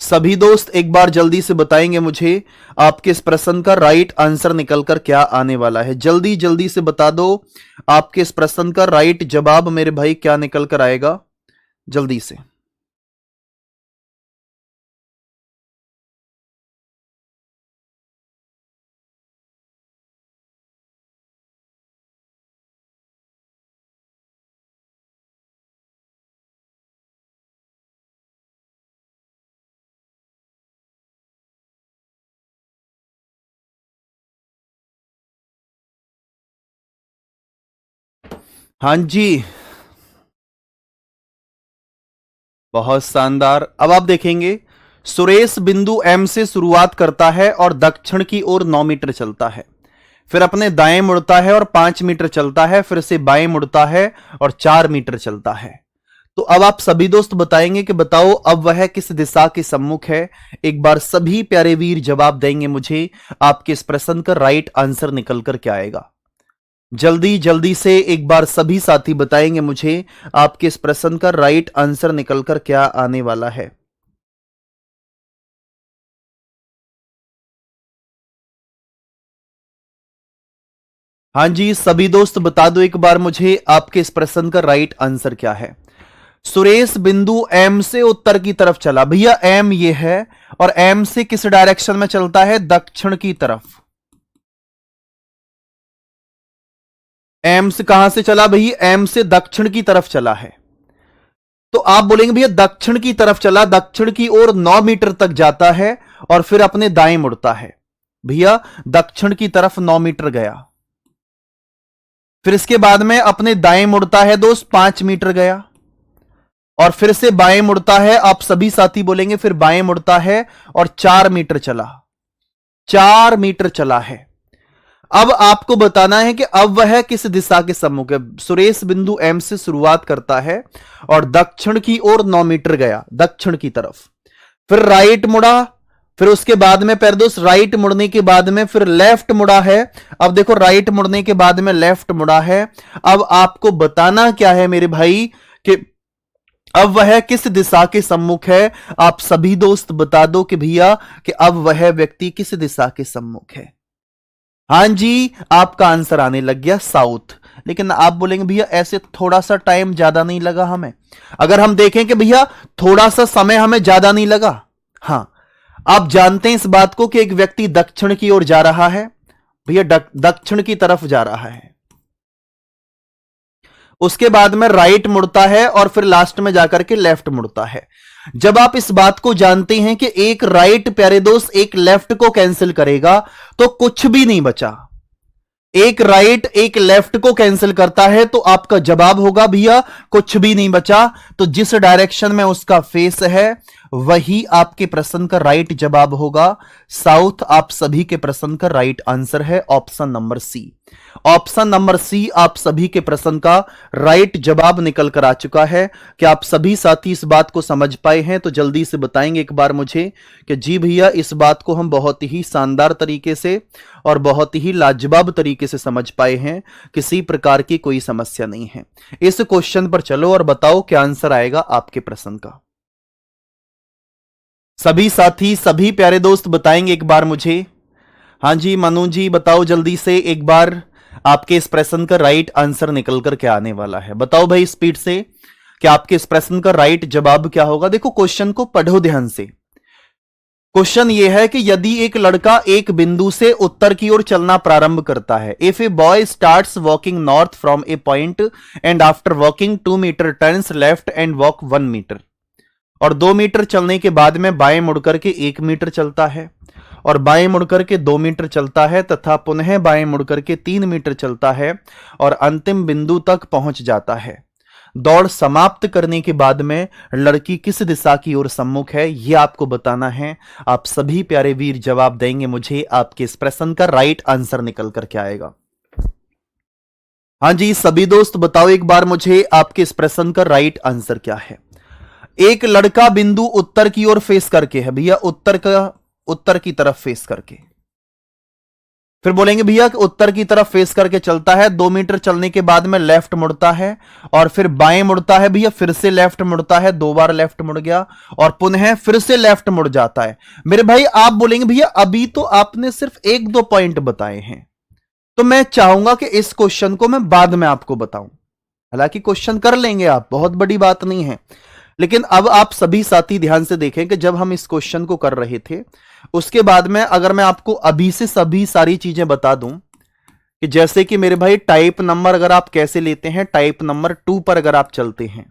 A: सभी दोस्त एक बार जल्दी से बताएंगे मुझे, आपके इस प्रश्न का राइट आंसर निकलकर क्या आने वाला है। जल्दी जल्दी से बता दो, आपके इस प्रश्न का राइट जवाब मेरे भाई क्या निकल कर आएगा, जल्दी से। हाँ जी, बहुत शानदार। अब आप देखेंगे सुरेश बिंदु एम से शुरुआत करता है और दक्षिण की ओर 9 मीटर चलता है, फिर अपने दाएं मुड़ता है और 5 मीटर चलता है, फिर से बाएं मुड़ता है और 4 मीटर चलता है। तो अब आप सभी दोस्त बताएंगे कि बताओ अब वह किस दिशा के सम्मुख है। एक बार सभी प्यारे वीर जवाब देंगे मुझे, आपके इस प्रश्न का राइट आंसर निकल कर क्या आएगा। जल्दी जल्दी से एक बार सभी साथी बताएंगे मुझे, आपके इस प्रश्न का राइट आंसर निकल कर क्या आने वाला है। हाँ जी, सभी दोस्त बता दो एक बार मुझे, आपके इस प्रश्न का राइट आंसर क्या है। सुरेश बिंदु एम से उत्तर की तरफ चला, भैया एम ये है, और एम से किस डायरेक्शन में चलता है, दक्षिण की तरफ। एम से कहां से चला भैया, एम से दक्षिण की तरफ चला है। तो आप बोलेंगे भैया दक्षिण की तरफ चला, दक्षिण की ओर 9 मीटर तक जाता है और फिर अपने दाएं मुड़ता है। भैया दक्षिण की तरफ 9 मीटर गया, फिर इसके बाद में अपने दाएं मुड़ता है दोस्त, 5 मीटर गया, और फिर से बाएं मुड़ता है। आप सभी साथी बोलेंगे फिर बाएं मुड़ता है और 4 मीटर चला, 4 मीटर चला है। अब आपको बताना है कि अब वह किस दिशा के सम्मुख है। सुरेश बिंदु एम से शुरुआत करता है और दक्षिण की ओर 9 मीटर गया, दक्षिण की तरफ, फिर राइट मुड़ा, फिर उसके बाद में पैरदोस राइट मुड़ने के बाद में फिर लेफ्ट मुड़ा है। अब देखो राइट मुड़ने के बाद में लेफ्ट मुड़ा है। अब आपको बताना क्या है मेरे भाई कि अब वह किस दिशा के सम्मुख है। आप सभी दोस्त बता दो कि भैया कि अब वह व्यक्ति किस दिशा के सम्मुख है। हां जी, आपका आंसर आने लग गया साउथ। लेकिन आप बोलेंगे भैया ऐसे थोड़ा सा टाइम ज्यादा नहीं लगा हमें। अगर हम देखें कि भैया थोड़ा सा समय हमें ज्यादा नहीं लगा, हां आप जानते हैं इस बात को कि एक व्यक्ति दक्षिण की ओर जा रहा है, भैया दक्षिण की तरफ जा रहा है, उसके बाद में राइट मुड़ता है और फिर लास्ट में जाकर के लेफ्ट मुड़ता है। जब आप इस बात को जानते हैं कि एक राइट प्यारे दोस्त एक लेफ्ट को कैंसिल करेगा तो कुछ भी नहीं बचा, एक राइट एक लेफ्ट को कैंसिल करता है, तो आपका जवाब होगा भैया कुछ भी नहीं बचा। तो जिस डायरेक्शन में उसका फेस है वही आपके प्रश्न का राइट जवाब होगा साउथ। आप सभी के प्रश्न का राइट आंसर है option number C. Option number C आप सभी के प्रश्न का राइट जवाब निकल कर आ चुका है। कि आप सभी साथी इस बात को समझ पाए हैं तो जल्दी से बताएंगे एक बार मुझे कि जी भैया इस बात को हम बहुत ही शानदार तरीके से और बहुत ही लाजवाब तरीके से समझ पाए हैं, किसी प्रकार की कोई समस्या नहीं है। इस क्वेश्चन पर चलो और बताओ क्या आंसर आएगा आपके प्रश्न का। सभी साथी सभी प्यारे दोस्त बताएंगे एक बार मुझे। हाँ जी मनु जी बताओ जल्दी से एक बार, आपके इस प्रश्न का राइट आंसर निकल कर क्या आने वाला है। बताओ भाई स्पीड से कि आपके इस प्रश्न का राइट जवाब क्या होगा। देखो क्वेश्चन को पढ़ो ध्यान से। क्वेश्चन यह है कि यदि एक लड़का एक बिंदु से उत्तर की ओर चलना प्रारंभ करता है, if a boy starts walking north from a point and after walking 2 metre turns left and walk 1 metre, और 2 मीटर चलने के बाद में बाएं मुड़कर के 1 मीटर चलता है और बाएं मुड़कर के 2 मीटर चलता है तथा पुनः बाएं मुड़कर के 3 मीटर चलता है और अंतिम बिंदु तक पहुंच जाता है। दौड़ समाप्त करने के बाद में लड़की किस दिशा की ओर सम्मुख है, यह आपको बताना है। आप सभी प्यारे वीर जवाब देंगे मुझे, आपके इस प्रश्न का राइट आंसर निकल कर क्या आएगा। हाँ जी सभी दोस्त बताओ एक बार मुझे, आपके इस प्रश्न का राइट आंसर क्या है। एक लड़का बिंदु उत्तर की ओर फेस करके है, भैया उत्तर की तरफ फेस करके, फिर बोलेंगे भैया उत्तर की तरफ फेस करके चलता है, 2 मीटर चलने के बाद में लेफ्ट मुड़ता है और फिर बाएं मुड़ता है, भैया फिर से लेफ्ट मुड़ता है, 2 बार लेफ्ट मुड़ गया और पुनः फिर से लेफ्ट मुड़ जाता है। मेरे भाई आप बोलेंगे भैया अभी तो आपने सिर्फ 1-2 पॉइंट बताए हैं, तो मैं चाहूंगा कि इस क्वेश्चन को मैं बाद में आपको बताऊं। हालांकि क्वेश्चन कर लेंगे आप, बहुत बड़ी बात नहीं है, लेकिन अब आप सभी साथी ध्यान से देखें कि जब हम इस क्वेश्चन को कर रहे थे उसके बाद में अगर मैं आपको अभी से सभी सारी चीजें बता दूं कि जैसे कि मेरे भाई टाइप नंबर अगर आप कैसे लेते हैं, टाइप नंबर 2 पर अगर आप चलते हैं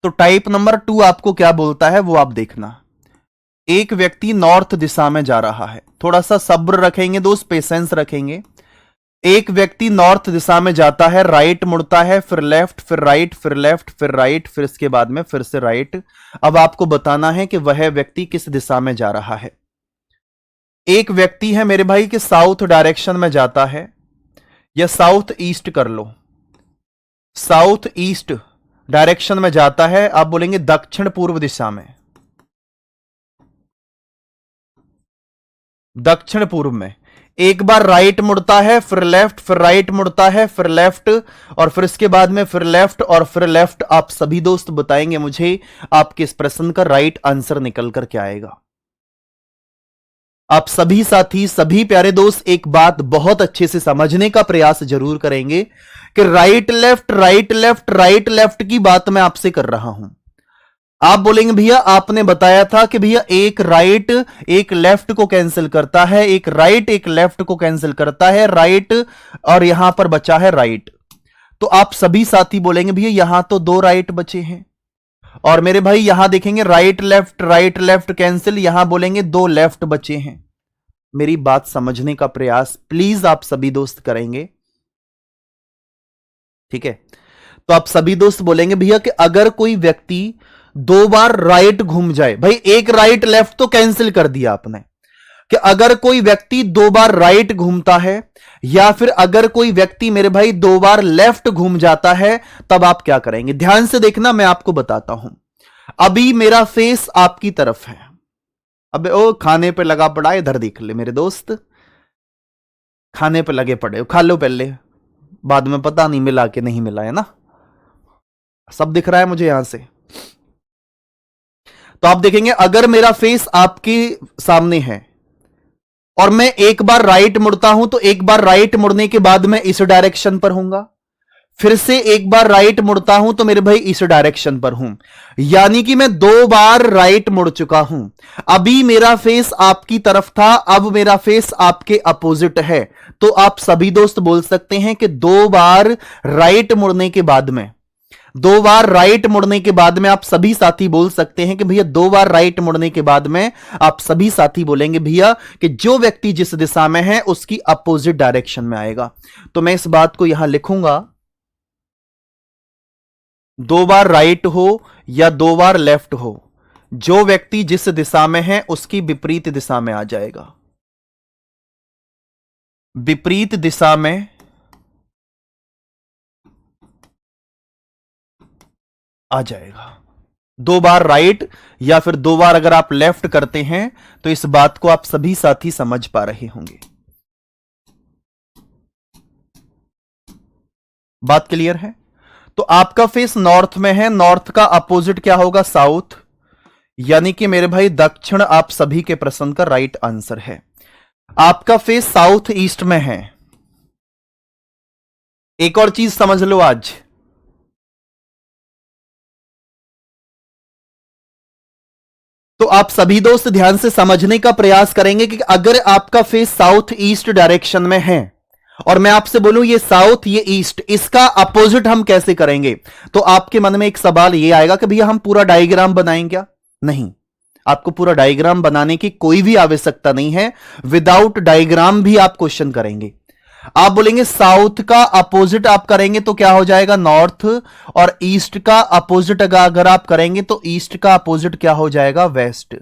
A: तो टाइप नंबर 2 आपको क्या बोलता है वो आप देखना। एक व्यक्ति नॉर्थ दिशा में जा रहा है, थोड़ा सा सब्र रखेंगे दोस्त, पेशेंस रखेंगे। एक व्यक्ति नॉर्थ दिशा में जाता है, राइट मुड़ता है, फिर लेफ्ट, फिर राइट, फिर लेफ्ट, फिर राइट, फिर इसके बाद में फिर से राइट। अब आपको बताना है कि वह व्यक्ति किस दिशा में जा रहा है। एक व्यक्ति है मेरे भाई कि साउथ डायरेक्शन में जाता है, या साउथ ईस्ट कर लो, साउथ ईस्ट डायरेक्शन में जाता है, आप बोलेंगे दक्षिण पूर्व दिशा में, दक्षिण पूर्व में। एक बार राइट मुड़ता है, फिर लेफ्ट, फिर राइट मुड़ता है, फिर लेफ्ट, और फिर इसके बाद में फिर लेफ्ट और फिर लेफ्ट। आप सभी दोस्त बताएंगे मुझे आपके इस प्रश्न का राइट आंसर निकल कर क्या आएगा। आप सभी साथी, सभी प्यारे दोस्त एक बात बहुत अच्छे से समझने का प्रयास जरूर करेंगे कि right left, right left, right left की बात मैं आपसे कर रहा हूं। आप बोलेंगे भैया आपने बताया था कि भैया एक राइट एक लेफ्ट को कैंसिल करता है, एक राइट एक लेफ्ट को कैंसिल करता है, राइट और यहां पर बचा है राइट। तो आप सभी साथी बोलेंगे भैया यहां तो दो राइट बचे हैं, और मेरे भाई यहां देखेंगे राइट लेफ्ट कैंसिल, यहां बोलेंगे दो लेफ्ट बचे हैं। मेरी बात समझने का प्रयास प्लीज आप सभी दोस्त करेंगे, ठीक है। तो आप सभी दोस्त बोलेंगे भैया कि अगर कोई व्यक्ति दो बार राइट घूम जाए, भाई एक राइट लेफ्ट तो कैंसिल कर दिया आपने, कि अगर कोई व्यक्ति दो बार राइट घूमता है या फिर अगर कोई व्यक्ति मेरे भाई दो बार लेफ्ट घूम जाता है, तब आप क्या करेंगे। ध्यान से देखना, मैं आपको बताता हूं। अभी मेरा फेस आपकी तरफ है, अबे ओ खाने पे लगा पड़ा, इधर देख ले मेरे दोस्त, खाने पे लगे पड़े हो, खा लो पहले, बाद में पता नहीं मिला कि नहीं मिला, है ना। सब दिख रहा है मुझे यहां से। तो आप देखेंगे अगर मेरा फेस आपके सामने है और मैं एक बार राइट मुड़ता हूं, तो एक बार राइट मुड़ने के बाद मैं इस डायरेक्शन पर हूंगा, फिर से एक बार राइट मुड़ता हूं तो मेरे भाई इस डायरेक्शन पर हूं, यानी कि मैं दो बार राइट मुड़ चुका हूं। अभी मेरा फेस आपकी तरफ था, अब मेरा फेस आपके अपोजिट है। तो आप सभी दोस्त बोल सकते हैं कि दो बार राइट मुड़ने के बाद में, दो बार राइट मुड़ने के बाद में आप सभी साथी बोल सकते हैं कि भैया दो बार राइट मुड़ने के बाद में आप सभी साथी बोलेंगे भैया कि जो व्यक्ति जिस दिशा में है उसकी अपोजिट डायरेक्शन में आएगा। तो मैं इस बात को यहां लिखूंगा, दो बार राइट हो या दो बार लेफ्ट हो, जो व्यक्ति जिस दिशा में है उसकी विपरीत दिशा में आ जाएगा, विपरीत दिशा में आ जाएगा। दो बार राइट या फिर दो बार अगर आप लेफ्ट करते हैं तो इस बात को आप सभी साथी समझ पा रहे होंगे। बात क्लियर है। तो आपका फेस नॉर्थ में है, नॉर्थ का अपोजिट क्या होगा, साउथ, यानी कि मेरे भाई दक्षिण आप सभी के प्रश्न का राइट आंसर है। आपका फेस साउथ ईस्ट में है। एक और चीज समझ लो आज, तो आप सभी दोस्त ध्यान से समझने का प्रयास करेंगे कि अगर आपका फेस साउथ ईस्ट डायरेक्शन में है और मैं आपसे बोलूं ये साउथ ये ईस्ट, इसका अपोजिट हम कैसे करेंगे, तो आपके मन में एक सवाल ये आएगा कि भैया हम पूरा डायग्राम बनाएंगे क्या। नहीं, आपको पूरा डायग्राम बनाने की कोई भी आवश्यकता नहीं है, विदाउट डायग्राम भी आप क्वेश्चन करेंगे। आप बोलेंगे साउथ का अपोजिट आप करेंगे तो क्या हो जाएगा, नॉर्थ, और ईस्ट का अपोजिट अगर आप करेंगे तो ईस्ट का अपोजिट क्या हो जाएगा, वेस्ट।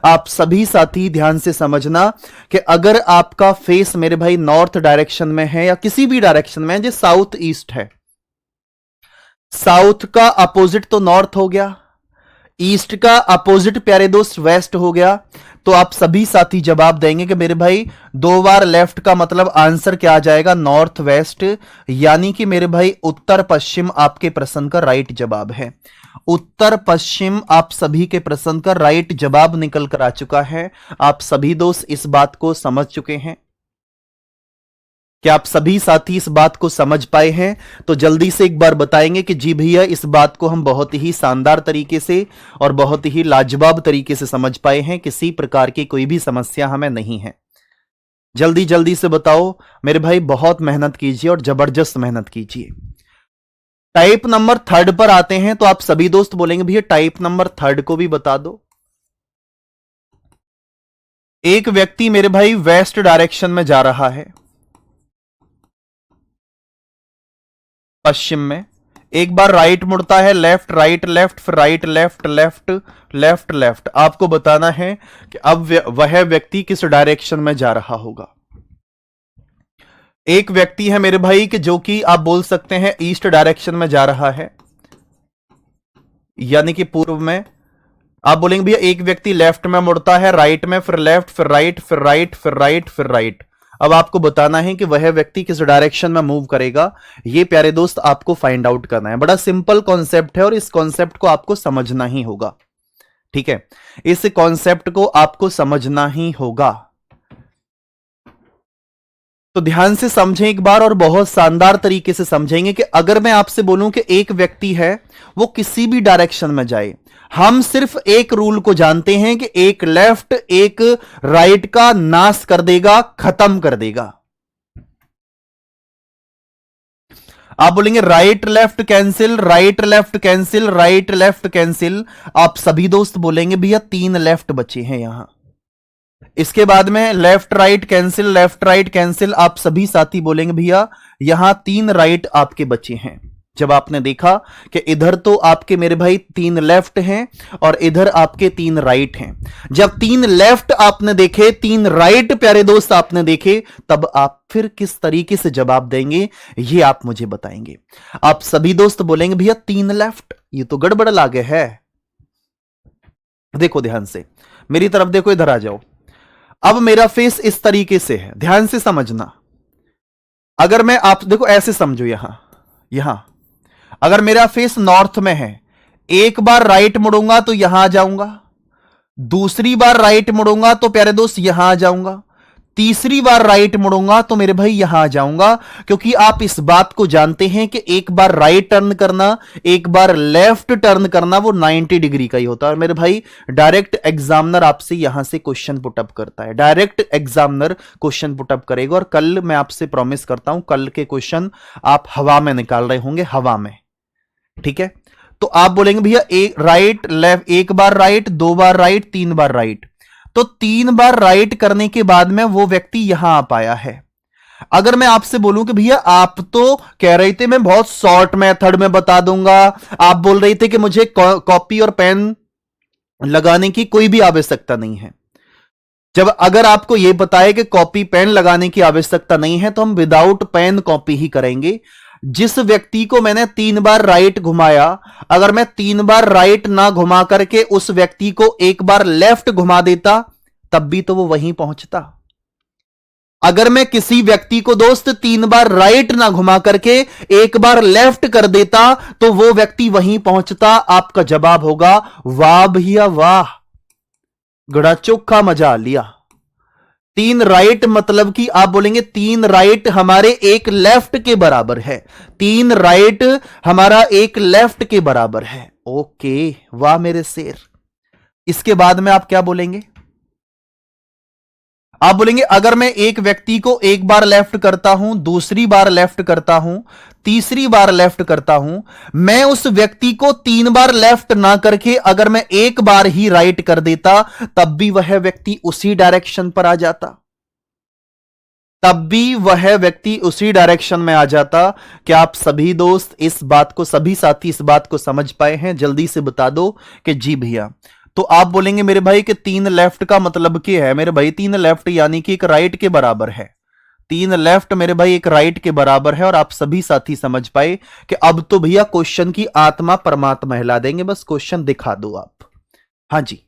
A: आप सभी साथी ध्यान से समझना कि अगर आपका फेस मेरे भाई नॉर्थ डायरेक्शन में है या किसी भी डायरेक्शन में है, जो साउथ ईस्ट है, साउथ का अपोजिट तो नॉर्थ हो गया, ईस्ट का अपोजिट प्यारे दोस्त वेस्ट हो गया। तो आप सभी साथी जवाब देंगे कि मेरे भाई दो बार लेफ्ट का मतलब आंसर क्या आ जाएगा, नॉर्थ वेस्ट, यानी कि मेरे भाई उत्तर पश्चिम आपके प्रश्न का राइट जवाब है। उत्तर पश्चिम आप सभी के प्रश्न का राइट जवाब निकल कर आ चुका है। आप सभी दोस्त इस बात को समझ चुके हैं। क्या आप सभी साथी इस बात को समझ पाए हैं? तो जल्दी से एक बार बताएंगे कि जी भैया इस बात को हम बहुत ही शानदार तरीके से और बहुत ही लाजवाब तरीके से समझ पाए हैं, किसी प्रकार की कोई भी समस्या हमें नहीं है। जल्दी जल्दी से बताओ मेरे भाई, बहुत मेहनत कीजिए और जबरदस्त मेहनत कीजिए। टाइप नंबर 3 पर आते हैं, तो आप सभी दोस्त बोलेंगे भैया टाइप नंबर 3 को भी बता दो। एक व्यक्ति मेरे भाई वेस्ट डायरेक्शन में जा रहा है, पश्चिम में, एक बार राइट मुड़ता है, लेफ्ट राइट लेफ्ट, फिर right left left left left. आपको बताना है कि अब वह व्यक्ति किस डायरेक्शन में जा रहा होगा। एक व्यक्ति है मेरे भाई कि जो कि आप बोल सकते हैं ईस्ट डायरेक्शन में जा रहा है, यानी कि पूर्व में। आप बोलेंगे भैया एक व्यक्ति लेफ्ट में मुड़ता है, राइट में, फिर लेफ्ट, फिर राइट, फिर राइट, फिर राइट, फिर राइट। अब आपको बताना है कि वह व्यक्ति किस डायरेक्शन में मूव करेगा। ये प्यारे दोस्त आपको फाइंड आउट करना है। बड़ा सिंपल कॉन्सेप्ट है और इस कॉन्सेप्ट को आपको समझना ही होगा। ठीक है, इस कॉन्सेप्ट को आपको समझना ही होगा। तो ध्यान से समझें एक बार और बहुत शानदार तरीके से समझेंगे कि अगर मैं आपसे बोलूं कि एक व्यक्ति है वो किसी भी डायरेक्शन में जाए, हम सिर्फ एक रूल को जानते हैं कि एक लेफ्ट एक राइट का नाश कर देगा, खत्म कर देगा। आप बोलेंगे right left cancel, right left cancel, right left cancel. आप सभी दोस्त बोलेंगे भैया 3 लेफ्ट बचे हैं यहां। इसके बाद में left right cancel, left right cancel. आप सभी साथी बोलेंगे भैया यहां 3 राइट आपके बचे हैं। जब आपने देखा कि इधर तो आपके मेरे भाई 3 लेफ्ट हैं और इधर आपके 3 राइट हैं, जब 3 लेफ्ट आपने देखे, 3 राइट प्यारे दोस्त आपने देखे, तब आप फिर किस तरीके से जवाब देंगे ये आप मुझे बताएंगे। आप सभी दोस्त बोलेंगे भैया 3 लेफ्ट, ये तो गड़बड़ लागे है। देखो ध्यान से मेरी तरफ देखो, इधर आ जाओ। अब मेरा फेस इस तरीके से है, ध्यान से समझना। अगर मैं आप देखो ऐसे समझो, यहां अगर मेरा फेस नॉर्थ में है, एक बार राइट मुड़ूंगा तो यहां आ जाऊंगा, दूसरी बार राइट मुड़ूंगा तो प्यारे दोस्त यहां आ जाऊंगा, तीसरी बार राइट मुड़ूंगा तो मेरे भाई यहां आ जाऊंगा। क्योंकि आप इस बात को जानते हैं कि एक बार राइट टर्न करना, एक बार लेफ्ट टर्न करना वो 90 डिग्री का ही होता है। और मेरे भाई डायरेक्ट एग्जामिनर आपसे यहां से क्वेश्चन पुटअप करता है, डायरेक्ट एग्जामिनर क्वेश्चन पुटअप करेगा। और कल मैं आपसे प्रॉमिस करता हूं कल के क्वेश्चन आप हवा में निकाल रहे होंगे, हवा में। ठीक है, तो आप बोलेंगे भैया एक राइट लेफ्ट, एक बार राइट, 2 बार राइट, 3 बार राइट। तो 3 बार राइट करने के बाद में वो व्यक्ति यहां आ पाया है। अगर मैं आपसे बोलूं कि भैया आप तो कह रहे थे मैं बहुत शॉर्ट मेथड में बता दूंगा, आप बोल रहे थे कि मुझे कॉपी और पेन लगाने की कोई भी आवश्यकता नहीं है। जब अगर आपको यह बताए कि कॉपी पेन लगाने की आवश्यकता नहीं है तो हम विदाउट पेन कॉपी ही करेंगे। जिस व्यक्ति को मैंने 3 बार राइट घुमाया, अगर मैं 3 बार राइट ना घुमा करके उस व्यक्ति को एक बार लेफ्ट घुमा देता तब भी तो वो वहीं पहुंचता। अगर मैं किसी व्यक्ति को दोस्त 3 बार राइट ना घुमा करके एक बार लेफ्ट कर देता तो वो व्यक्ति वहीं पहुंचता। आपका जवाब होगा वाह भैया वाह, गड़ा चोखा मजा लिया। 3 राइट मतलब कि आप बोलेंगे 3 राइट हमारे एक लेफ्ट के बराबर है, 3 राइट हमारा एक लेफ्ट के बराबर है। ओके, वाह मेरे शेर। इसके बाद में आप क्या बोलेंगे? आप बोलेंगे अगर मैं एक व्यक्ति को एक बार लेफ्ट करता हूं, दूसरी बार लेफ्ट करता हूं, तीसरी बार लेफ्ट करता हूं, मैं उस व्यक्ति को 3 बार लेफ्ट ना करके अगर मैं एक बार ही राइट कर देता तब भी वह व्यक्ति उसी डायरेक्शन पर आ जाता, तब भी वह व्यक्ति उसी डायरेक्शन में आ जाता। क्या आप सभी दोस्त इस बात को, सभी साथी इस बात को समझ पाए हैं? जल्दी से बता दो कि जी भैया। तो आप बोलेंगे मेरे भाई कि 3 लेफ्ट का मतलब क्या है? मेरे भाई 3 लेफ्ट यानी कि एक राइट के बराबर है, 3 लेफ्ट मेरे भाई एक राइट के बराबर है। और आप सभी साथी समझ पाए कि अब तो भैया क्वेश्चन की आत्मा परमात्मा हिला देंगे, बस क्वेश्चन दिखा दो आप। हां जी,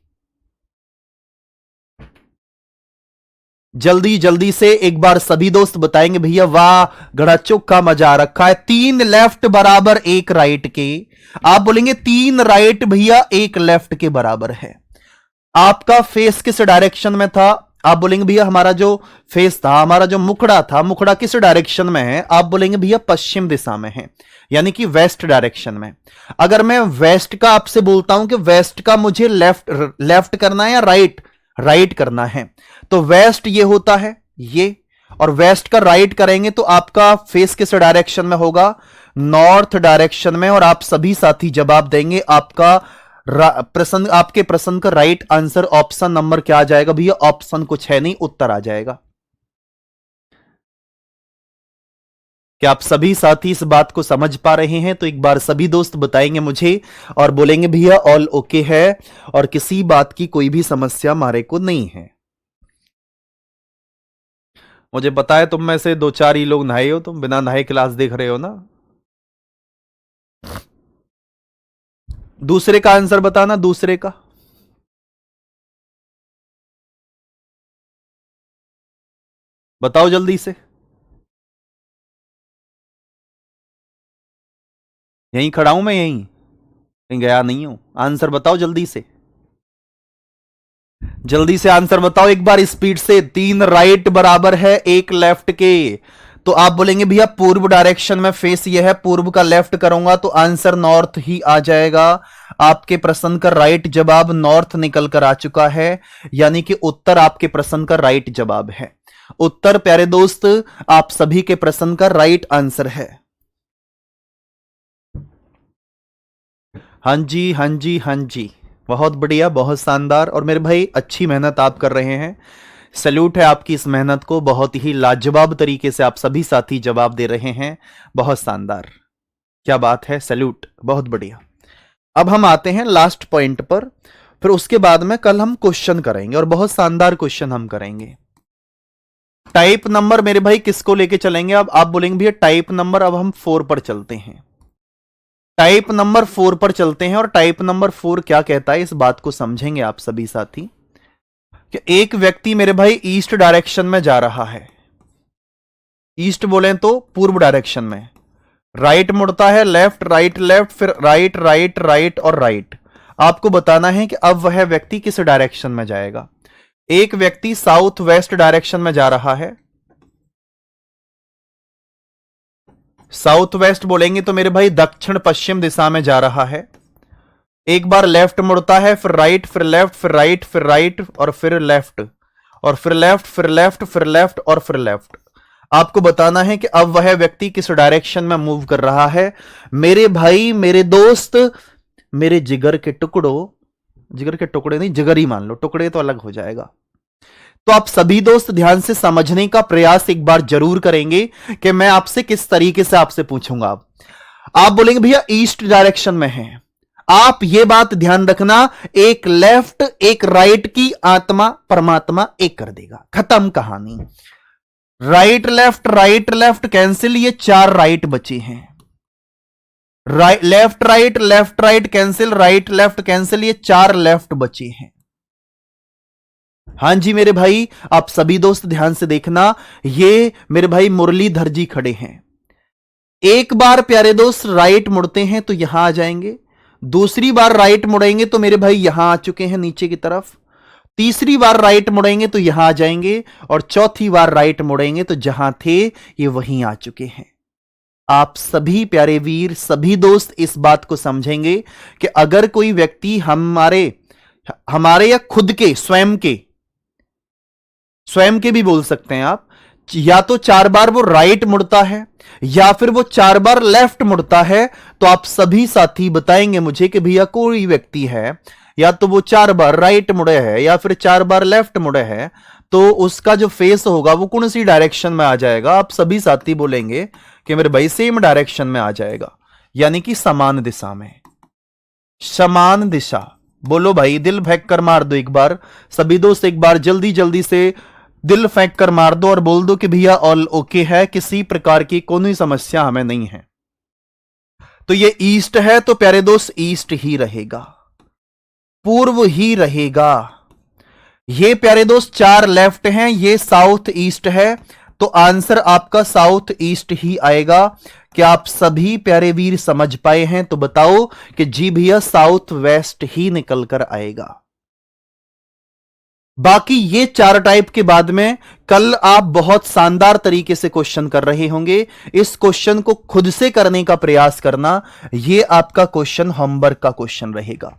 A: जल्दी जल्दी से एक बार सभी दोस्त बताएंगे भैया वाह गड़ा चोखा मजा आ रखा है। 3 लेफ्ट बराबर एक राइट के, आप बोलेंगे 3 राइट भैया एक लेफ्ट के बराबर है। आपका फेस किस डायरेक्शन में था? आप बोलेंगे भैया हमारा जो फेस था, हमारा जो मुखड़ा था, मुखड़ा किस डायरेक्शन में है? आप बोलेंगे भैया पश्चिम दिशा में है, यानी कि वेस्ट डायरेक्शन में। अगर मैं वेस्ट का आपसे बोलता हूं कि वेस्ट का मुझे लेफ्ट करना है या राइट करना है, तो वेस्ट ये होता है ये, और वेस्ट का राइट करेंगे तो आपका फेस किस डायरेक्शन में होगा? नॉर्थ डायरेक्शन में। और आप सभी साथी जवाब देंगे, आपका प्रश्न, आपके प्रश्न का राइट आंसर ऑप्शन नंबर क्या आ जाएगा भैया? ऑप्शन कुछ है नहीं, उत्तर आ जाएगा। कि आप सभी साथी इस बात को समझ पा रहे हैं? तो एक बार सभी दोस्त बताएंगे मुझे और बोलेंगे भैया ऑल ओके है और किसी बात की कोई भी समस्या हमारे को नहीं है। मुझे पता है तुम में से 2-4 ही लोग नहाए हो, तुम बिना नहाए क्लास देख रहे हो ना। दूसरे का आंसर बताना, दूसरे का। बताओ जल्दी से। यहीं खड़ा हूं मैं, यहीं कहीं गया नहीं हूं। आंसर बताओ जल्दी से, जल्दी से आंसर बताओ एक बार स्पीड से। 3 राइट बराबर है 1 लेफ्ट के। तो आप बोलेंगे भैया पूर्व डायरेक्शन में फेस ये है, पूर्व का लेफ्ट करूंगा तो आंसर नॉर्थ ही आ जाएगा। आपके प्रश्न का राइट जवाब नॉर्थ निकल कर आ चुका है, यानी कि उत्तर आपके प्रश्न का राइट जवाब है। उत्तर प्यारे दोस्त आप सभी के प्रश्न का राइट आंसर है। हाँ जी, हाँ जी, हाँ जी, बहुत बढ़िया, बहुत शानदार। और मेरे भाई अच्छी मेहनत आप कर रहे हैं, सैल्यूट है आपकी इस मेहनत को। बहुत ही लाजवाब तरीके से आप सभी साथी जवाब दे रहे हैं, बहुत शानदार, क्या बात है, सैल्यूट, बहुत बढ़िया। अब हम आते हैं लास्ट पॉइंट पर, फिर उसके बाद में कल हम क्वेश्चन करेंगे और बहुत शानदार क्वेश्चन हम करेंगे। टाइप नंबर मेरे भाई किसको लेके चलेंगे? अब आप बोलेंगे भैया टाइप नंबर, अब हम 4 पर चलते हैं। टाइप नंबर 4 पर चलते हैं और टाइप नंबर 4 क्या कहता है इस बात को समझेंगे आप सभी साथी। कि एक व्यक्ति मेरे भाई ईस्ट डायरेक्शन में जा रहा है, ईस्ट बोले तो पूर्व डायरेक्शन में, राइट मुड़ता है, लेफ्ट राइट लेफ्ट, फिर राइट राइट राइट और राइट। आपको बताना है कि अब वह व्यक्ति किस डायरेक्शन में जाएगा। एक व्यक्ति साउथ वेस्ट डायरेक्शन में जा रहा है, साउथ वेस्ट बोलेंगे तो मेरे भाई दक्षिण पश्चिम दिशा में जा रहा है। एक बार लेफ्ट मुड़ता है, फिर राइट, फिर लेफ्ट, फिर राइट, फिर राइट और फिर लेफ्ट, और फिर लेफ्ट, फिर लेफ्ट, फिर लेफ्ट और फिर लेफ्ट। आपको बताना है कि अब वह व्यक्ति किस डायरेक्शन में मूव कर रहा है। मेरे भाई, मेरे दोस्त, मेरे जिगर के टुकड़ों, जिगर के टुकड़े नहीं, जिगर ही मान लो, टुकड़े तो अलग हो जाएगा। तो आप सभी दोस्त ध्यान से समझने का प्रयास एक बार जरूर करेंगे कि मैं आपसे किस तरीके से आपसे पूछूंगा। आप बोलेंगे भैया ईस्ट डायरेक्शन में है, आप यह बात ध्यान रखना, एक लेफ्ट एक राइट की आत्मा परमात्मा एक कर देगा, खत्म कहानी। राइट लेफ्ट कैंसिल, ये 4 राइट बचे हैं। Left right cancel, right left cancel, ये 4 लेफ्ट बचे हैं। हां जी मेरे भाई, आप सभी दोस्त ध्यान से देखना, ये मेरे भाई मुरलीधर जी खड़े हैं। एक बार प्यारे दोस्त राइट मुड़ते हैं तो यहां आ जाएंगे, दूसरी बार राइट मुड़ेंगे तो मेरे भाई यहां आ चुके हैं नीचे की तरफ, तीसरी बार राइट मुड़ेंगे तो यहां आ जाएंगे, और चौथी बार राइट मुड़ेंगे तो जहां थे ये वहीं आ चुके हैं। आप सभी प्यारे वीर, सभी दोस्त इस बात को समझेंगे कि अगर कोई व्यक्ति हमारे हमारे या खुद के स्वयं के भी बोल सकते हैं आप, या तो 4 बार वो राइट मुड़ता है या फिर वो 4 बार लेफ्ट मुड़ता है, तो आप सभी साथी बताएंगे मुझे कि भैया कोई व्यक्ति है या तो वो 4 बार राइट मुड़े है या फिर 4 बार लेफ्ट मुड़े है, तो उसका जो फेस होगा वो कौन सी डायरेक्शन में आ जाएगा। आप सभी साथी बोलेंगे कि मेरे भाई सेम डायरेक्शन में आ जाएगा, यानी कि समान दिशा में, समान दिशा। बोलो भाई, दिल फेंक कर मार दो एक बार, सभी दोस्त एक बार जल्दी जल्दी से दिल फेंक कर मार दो और बोल दो कि भैया ऑल ओके है, किसी प्रकार की कोई समस्या हमें नहीं है। तो ये ईस्ट है तो प्यारे दोस्त ईस्ट ही रहेगा, पूर्व ही रहेगा। ये प्यारे दोस्त 4 लेफ्ट हैं, ये साउथ ईस्ट है, तो आंसर आपका साउथ ईस्ट ही आएगा। क्या आप सभी प्यारे वीर समझ पाए हैं? तो बताओ कि जी भैया साउथ वेस्ट ही निकल कर आएगा। बाकी ये 4 टाइप के बाद में कल आप बहुत शानदार तरीके से क्वेश्चन कर रहे होंगे। इस क्वेश्चन को खुद से करने का प्रयास करना, ये आपका क्वेश्चन होमवर्क का क्वेश्चन रहेगा।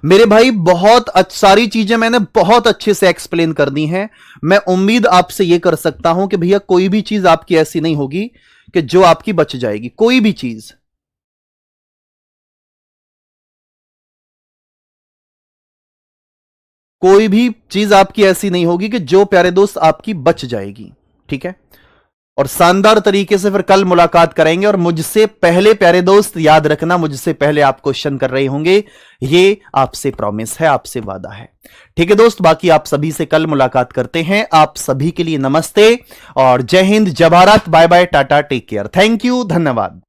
A: मेरे भाई बहुत सारी चीजें मैंने बहुत अच्छे से एक्सप्लेन कर दी हैं। मैं उम्मीद आपसे यह कर सकता हूं कि भैया कोई भी चीज आपकी ऐसी नहीं होगी कि जो आपकी बच जाएगी, कोई भी चीज। कोई भी चीज आपकी ऐसी नहीं होगी कि जो प्यारे दोस्त आपकी बच जाएगी, ठीक है। और शानदार तरीके से फिर कल मुलाकात करेंगे। और मुझसे पहले प्यारे दोस्त याद रखना, मुझसे पहले आप क्वेश्चन कर रहे होंगे, ये आपसे प्रॉमिस है, आपसे वादा है। ठीक है दोस्त, बाकी आप सभी से कल मुलाकात करते हैं। आप सभी के लिए नमस्ते और जय हिंद, जय Bharat, bye bye, tata, take care, thank you, धन्यवाद।